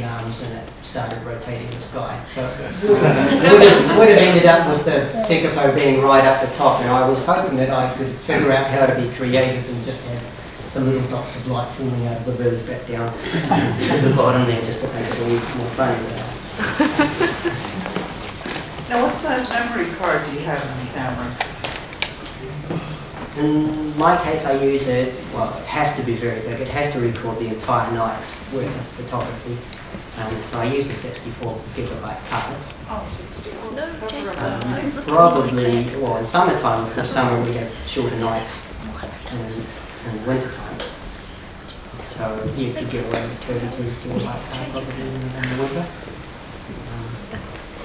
arms and it started rotating the sky. So it would have ended up with the Tekapo being right up the top, and I was hoping that I could figure out how to be creative and just have some little dots of light falling out of the verge back down to the bottom there, just to make it a little more funny. Now, what size memory card do you have in the camera? In my case, I use it, well, it has to be very big. It has to record the entire night's worth of photography. So I use a 64 gigabyte card. Oh, 64. No, Probably, well, in summertime, because summer we have shorter nights in the winter time. So you could get away with 32 gigabyte card probably in the winter.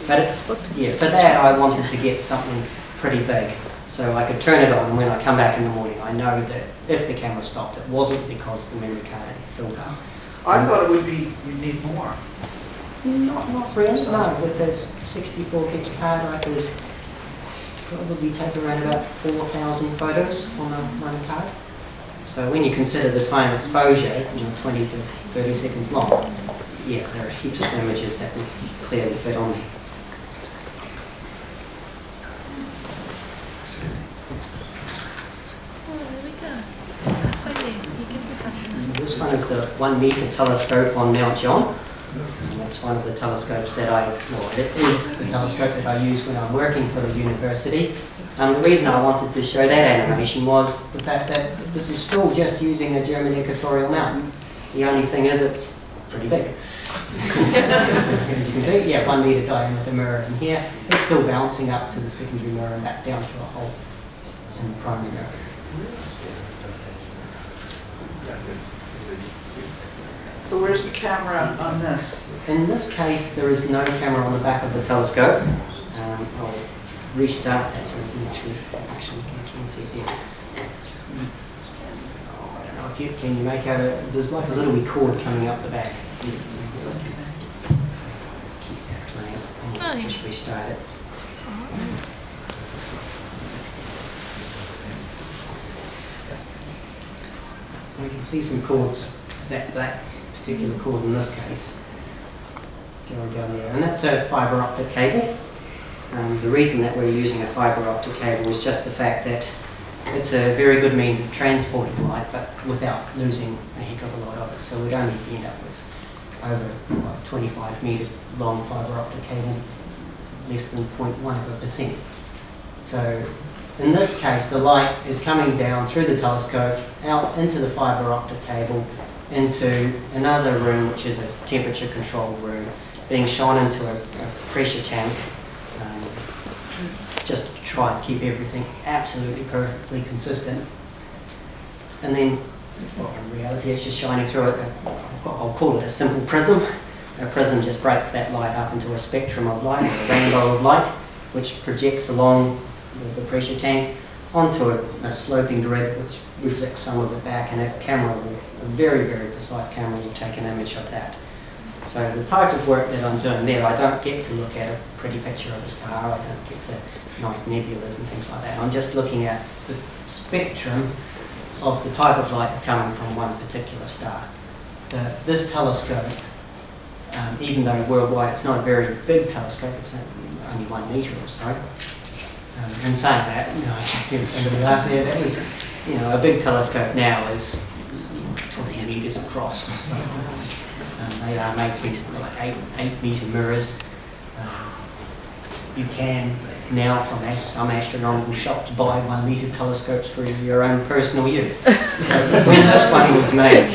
But it's, yeah, for that I wanted to get something pretty big. So I could turn it on, and when I come back in the morning, I know that if the camera stopped, it wasn't because the memory card had filled up. I thought it would be, you'd need more. Not really, no. With this 64 gig card, I could probably take around about 4,000 photos on one card. So when you consider the time exposure, 20 to 30 seconds long, yeah, there are heaps of images that would clearly fit on there. This one is the 1 meter telescope on Mount John. And that's one of the telescopes that it is the telescope that I use when I'm working for the university. The reason I wanted to show that animation was the fact that this is still just using a German equatorial mount. The only thing is it's pretty big. As you can see, yeah, 1 meter diameter mirror in here. It's still bouncing up to the secondary mirror and back down to a hole in the primary mirror. So where's the camera on this? In this case, there is no camera on the back of the telescope. I'll restart that so we can actually can see it there. I don't know if you can make out there's like a little wee cord coming up the back. Keep that playing. I'll just restart it. We can see some cords, that particular cord in this case, going down there, and that's a fibre optic cable. The reason that we're using a fibre optic cable is just the fact that it's a very good means of transporting light, but without losing a heck of a lot of it. So we'd only end up with over 25 metre long fibre optic cable, less than 0.1%. So in this case, the light is coming down through the telescope, out into the fibre optic cable, into another room, which is a temperature controlled room, being shone into a pressure tank, just to try and keep everything absolutely perfectly consistent. And then, well, in reality, it's just shining through it. I'll call it a simple prism. A prism just breaks that light up into a spectrum of light, a rainbow of light, which projects along the pressure tank onto a sloping grid, which reflects some of it back, and a very, very precise camera will take an image of that. So the type of work that I'm doing there, I don't get to look at a pretty picture of a star, I don't get to nice nebulas and things like that. I'm just looking at the spectrum of the type of light coming from one particular star. This telescope, even though worldwide it's not a very big telescope, it's only 1 metre or so. And saying that, I can't somebody laugh there, that was, a big telescope now is 20 metres across or something. They are making like 8 metre mirrors. You can now from some astronomical shops buy 1 metre telescopes for your own personal use. So when this one was made,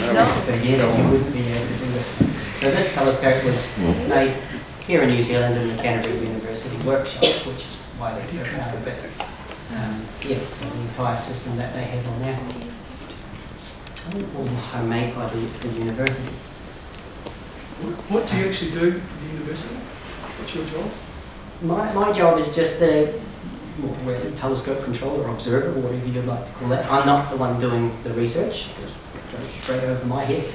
forget it, you wouldn't be able to do this. So So this telescope was made here in New Zealand in the Canterbury University workshop, which is why they took it out a bit. Yeah, so the entire system that they have on there, all homemade by the university. What do you actually do at the university? What's your job? My job is just the telescope controller or observer, or whatever you'd like to call it. I'm not the one doing the research, it goes straight over my head.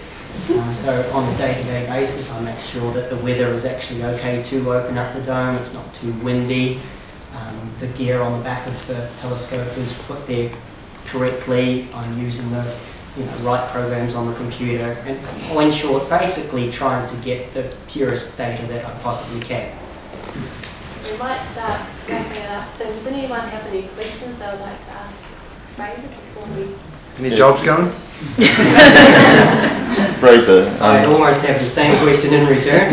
So on a day-to-day basis, I make sure that the weather is actually okay to open up the dome, it's not too windy, the gear on the back of the telescope is put there correctly, I'm using the right programs on the computer, and in short, basically trying to get the purest data that I possibly can. We might start wrapping it up. So does anyone have any questions they would like to ask Fraser before we... Any jobs going? Fraser, I'd almost have the same question in return.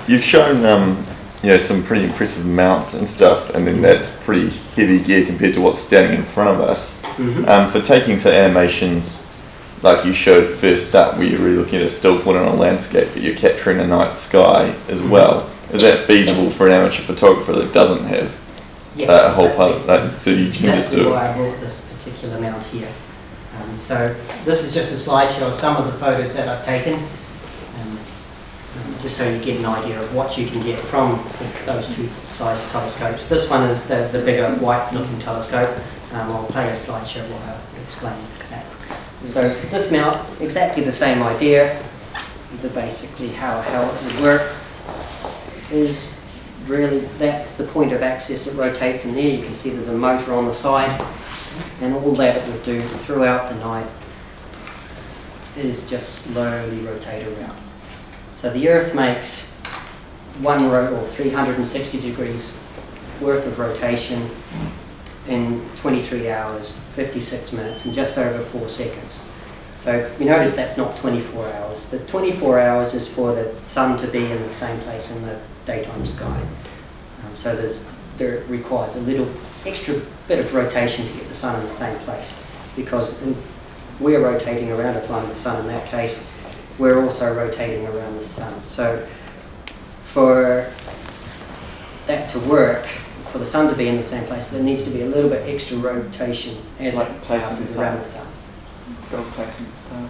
you've shown some pretty impressive mounts and stuff, and then that's pretty heavy gear compared to what's standing in front of us. For taking say animations like you showed first up, where you're really looking at a still point on a landscape, but you're capturing a night sky as well. Is that feasible for an amateur photographer that doesn't have a whole part? So you can just do it. Why I brought this particular mount here. So this is just a slideshow of some of the photos that I've taken, just so you get an idea of what you can get from those two size telescopes. This one is the bigger white-looking telescope. I'll play a slideshow while I explain that. So this mount, exactly the same idea. Basically how it would work is really, that's the point of access. It rotates in there. You can see there's a motor on the side, and all that it would do throughout the night is just slowly rotate around. So the Earth makes 360 degrees worth of rotation in 23 hours, 56 minutes, and just over 4 seconds. So you notice that's not 24 hours. The 24 hours is for the sun to be in the same place in the daytime sky. So there requires a little extra bit of rotation to get the sun in the same place, because we're rotating around, if I'm the sun in that case, we're also rotating around the sun. So for that to work, for the sun to be in the same place, there needs to be a little bit extra rotation as it passes around the sun. Placing the star.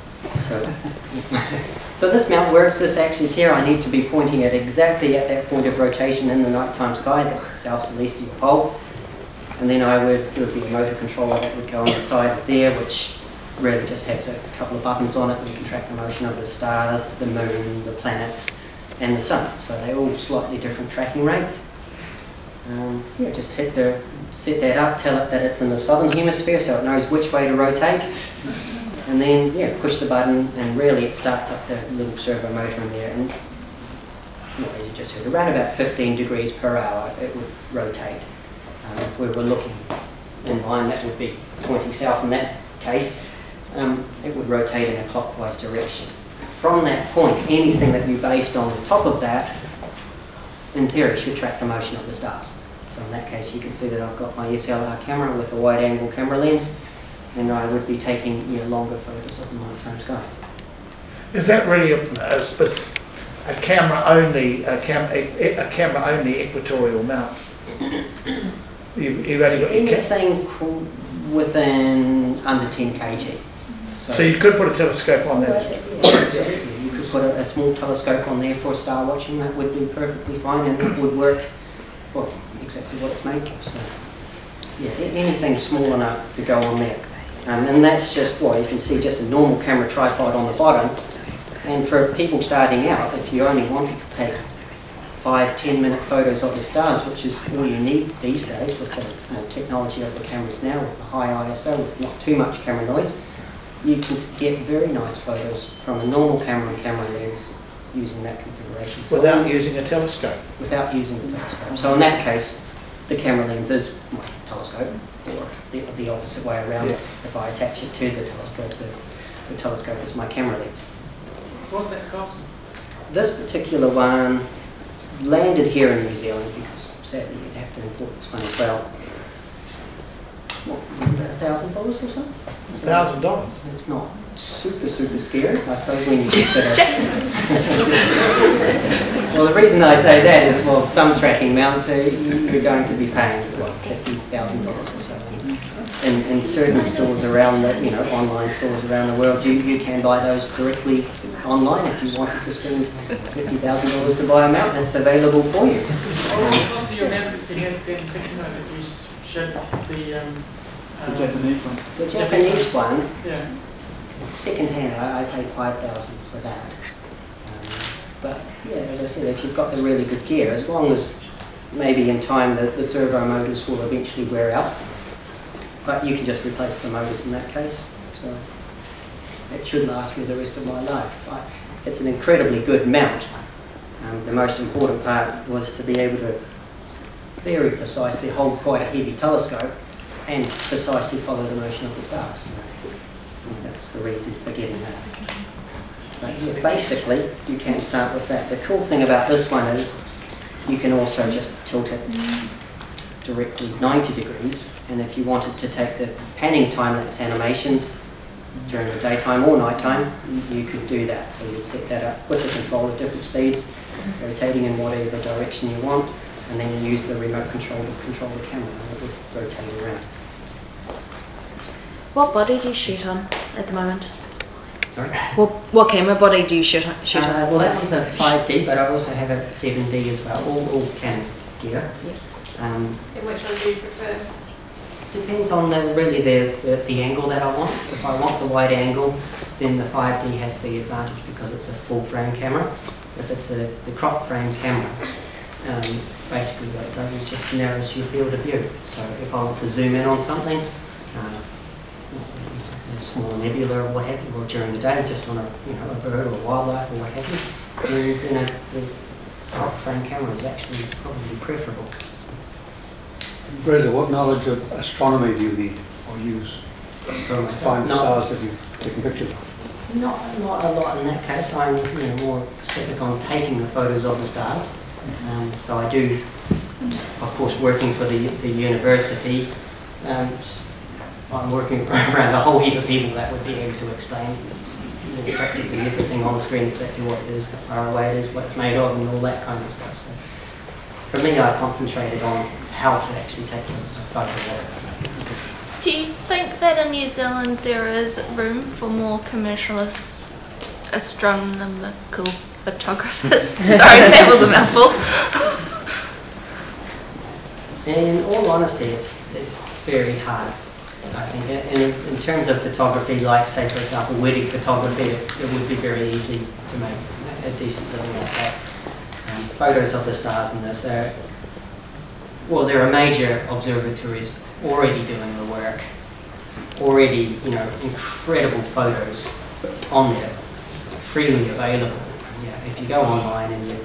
So this mount works. This axis here, I need to be pointing at exactly at that point of rotation in the nighttime sky, the south celestial pole. And then there would be a motor controller that would go on the side of there, which really just has a couple of buttons on it. We can track the motion of the stars, the moon, the planets, and the sun. So they're all slightly different tracking rates. Just set that up, tell it that it's in the southern hemisphere so it knows which way to rotate. And then, push the button, and really it starts up the little servo motor in there. And as you just heard, around about 15 degrees per hour it would rotate. If we were looking in line, that would be pointing south in that case. It would rotate in a clockwise direction. From that point, anything that you based on the top of that, in theory, should track the motion of the stars. So in that case, you can see that I've got my SLR camera with a wide-angle camera lens, and I would be taking longer photos of the nighttime sky. Is that really a camera-only equatorial mount? You've only got anything within under 10 kg. So you could put a telescope on there. Absolutely, you could put a small telescope on there for star watching. That would be perfectly fine, and it would work. Well, exactly what it's made of. So anything small enough to go on there. And that's just you can see just a normal camera tripod on the bottom. And for people starting out, if you only wanted to take 5-10 minute photos of the stars, which is all you need these days with the technology of the cameras now, with the high ISO, with not too much camera noise, you can get very nice photos from a normal camera and camera lens using that configuration. So without using a telescope? Without using a telescope. So in that case, the camera lens is my telescope, or the opposite way around. Yeah. If I attach it to the telescope, the telescope is my camera lens. What's that cost? This particular one landed here in New Zealand, because sadly you'd have to import this one as well. about $1,000 or so. $1,000? It's not super scary, I suppose, when you consider. Well, the reason I say that is, well, some tracking mounts you're going to be paying $50,000 or so. In certain stores around the, online stores around the world, you can buy those directly online if you wanted to spend $50,000 to buy a mount. That's available for you. What's your mount that you showed us The Japanese one. The Japanese one, yeah. second hand, I paid $5,000 for that. But yeah, as I said, if you've got the really good gear, as long as maybe in time the servo motors will eventually wear out, but you can just replace the motors in that case. So it should last me the rest of my life. But it's an incredibly good mount. The most important part was to be able to very precisely hold quite a heavy telescope and precisely follow the motion of the stars. And that's the reason for getting that. But yeah, basically, you can start with that. The cool thing about this one is you can also just tilt it directly 90 degrees, and if you wanted to take the panning time-lapse animations during the daytime or nighttime, you could do that. So you'd set that up with the control at different speeds, rotating in whatever direction you want, and then you use the remote control to control the camera, and it would rotate around. What body do you shoot on at the moment? Sorry? What camera body do you shoot on? Well, that was a 5D, but I also have a 7D as well, all Canon gear. And which one do you prefer? Depends on really the angle that I want. If I want the wide angle, then the 5D has the advantage because it's a full frame camera. If it's the crop frame camera, basically what it does is just narrows your field of view. So if I want to zoom in on something, a small nebula or what have you, or during the day just on a bird or wildlife or what have you, then the crop frame camera is actually probably preferable. Fraser, what knowledge of astronomy do you need or use to find the stars that you've taken pictures of? Not a lot in that case. I'm more specific on taking the photos of the stars. So I do, of course, working for the university. I'm working around a whole heap of people that would be able to explain practically everything on the screen, exactly what it is, how far away it is, what it's made of, and all that kind of stuff. So for me, I concentrated on how to actually take a photo of it. Do you think that in New Zealand there is room for more commercial astronomical photographers? Sorry, that was a mouthful. In all honesty, it's very hard. I think in terms of photography, like say for example wedding photography, it would be very easy to make a decent living like that. Photos of the stars and this well, there are major observatories already doing the work, already incredible photos on there, freely available. Yeah, if you go online and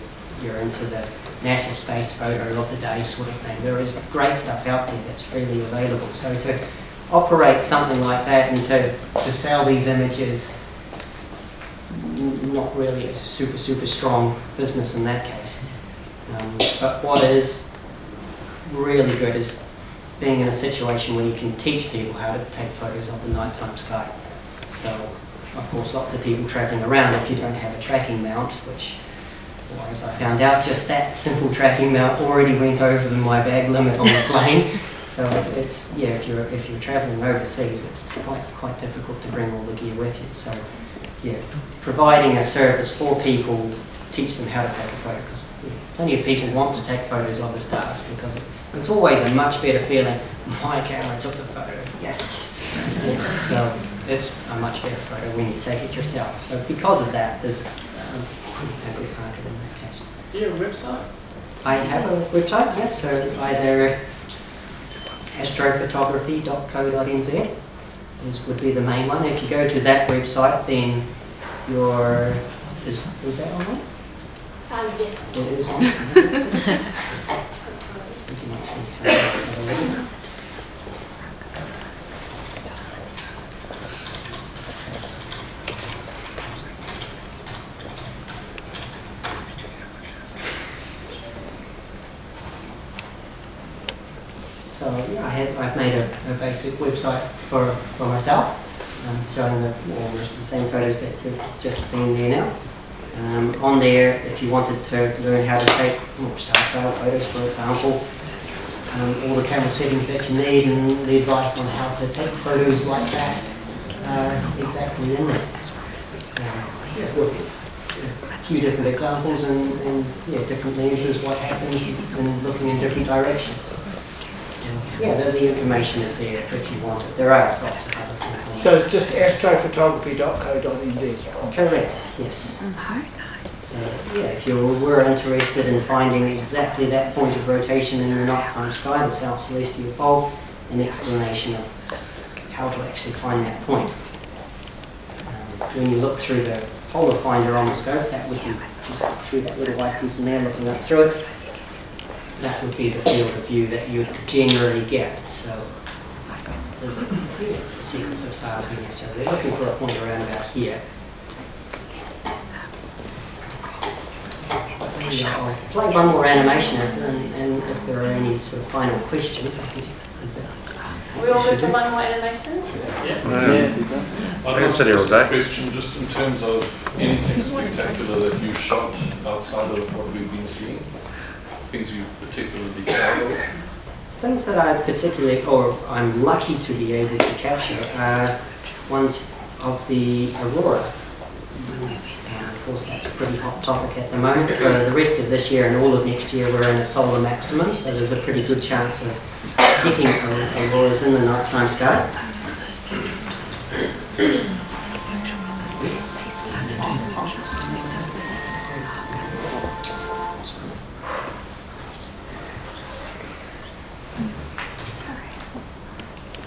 you're into the NASA space photo of the day sort of thing, there is great stuff out there that's freely available. So to operate something like that and to sell these images, not really a super strong business in that case. But what is really good is being in a situation where you can teach people how to take photos of the nighttime sky. So, of course, lots of people travelling around, if you don't have a tracking mount, which, or as I found out, just that simple tracking mount already went over my bag limit on the plane. So it's yeah, if you're travelling overseas, it's quite difficult to bring all the gear with you. So yeah, providing a service for people to teach them how to take a photo, because plenty of people want to take photos of the stars, because it's always a much better feeling. My camera took the photo. Yes. So it's a much better photo when you take it yourself. So because of that, there's a good market in that case. Do you have a website? I have a website. Yeah. So either astrophotography.co.nz would be the main one. If you go to that website, then is that on there? Yes. It is on. So yeah, I've made a basic website for myself, showing almost the same photos that you've just seen there now. On there, if you wanted to learn how to take star trail photos, for example, all the camera settings that you need and the advice on how to take photos like that exactly in there. With a few different examples and yeah, different lenses, what happens and looking in different directions. So yeah, the information is there if you want it. There are lots of other things on So it's just astrophotography.co.nz? Correct, yes. So yeah, if you were interested in finding exactly that point of rotation in the nighttime sky, the south celestial pole, an explanation of how to actually find that point. When you look through the polar finder on the scope, that would be just through that little white piece in there, looking up through it. That would be the field of view that you would generally get. So there's a sequence of stars in there. So we're looking for a point around about here. I'll play one more animation and if there are any sort of final questions, I think we all go for one more animation? I'd sit here all day. Question just in terms of anything spectacular that you shot outside of what we've been seeing, things you particularly proud of? Things that I particularly, or I'm lucky to be able to capture, one's of the aurora. Of course, that's a pretty hot topic at the moment. For the rest of this year and all of next year, we're in a solar maximum, so there's a pretty good chance of getting auroras in the nighttime sky.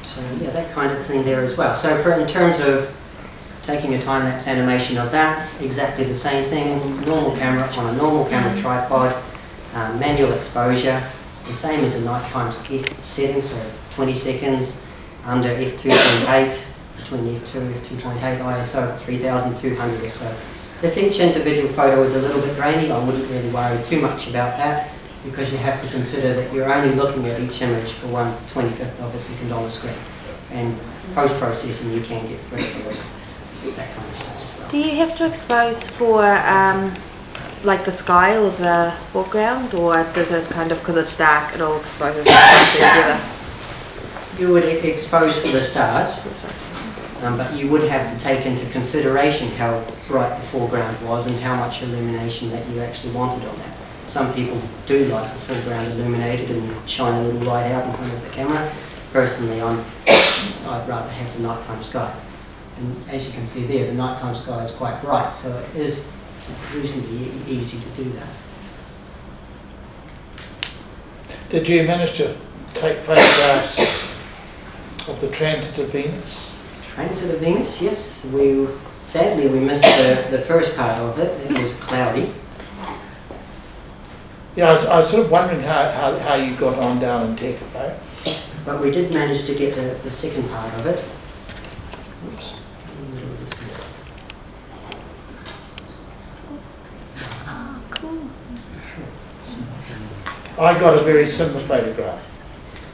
So yeah, that kind of thing there as well. So in terms of taking a time-lapse animation of that, exactly the same thing, normal camera on a normal camera tripod, manual exposure, the same as a nighttime setting, so 20 seconds under f2.8, between f2 and f2.8, ISO 3200 or so. If each individual photo is a little bit grainy, I wouldn't really worry too much about that, because you have to consider that you're only looking at each image for 1/25th of a second on the screen. And post-processing, you can get rid of that kind of stuff as well. Do you have to expose for like the sky or the foreground, or does it kind of, because it's dark, it all exposes together? You would expose for the stars, but you would have to take into consideration how bright the foreground was and how much illumination that you actually wanted on that. Some people do like the foreground illuminated and shine a little light out in front of the camera. Personally, I'd rather have the nighttime sky. And as you can see there, the nighttime sky is quite bright, so it is reasonably easy to do that. Did you manage to take photographs of the transit of Venus? Transit of Venus, yes. Sadly we missed the first part of it. It was cloudy. Yeah, I was sort of wondering how you got on down in Telephoto. But we did manage to get the second part of it. Oops. I got a very similar photograph.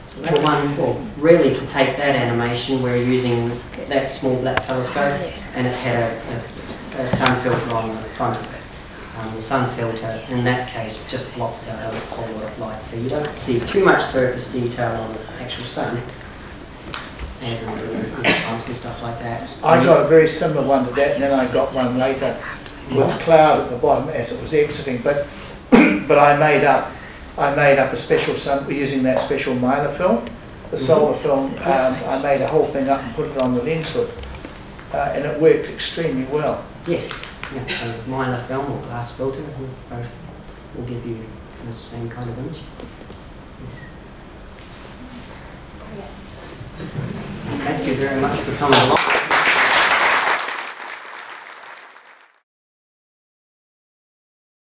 So that one, well, really to take that animation, we're using that small black telescope, and it had a sun filter on the front of it. The sun filter, in that case, just blocks out a whole lot of light, so you don't see too much surface detail on the actual sun, as in the pumps and stuff like that. I got a very similar one to that, and then I got one later with cloud at the bottom as it was exiting. But I made up a special sun using that special minor film, the solar film. I made a whole thing up and put it on the lens hood, and it worked extremely well. Yes. Yeah, so minor film or glass filter, both will give you the same kind of image. Yes. Thank you very much for coming along.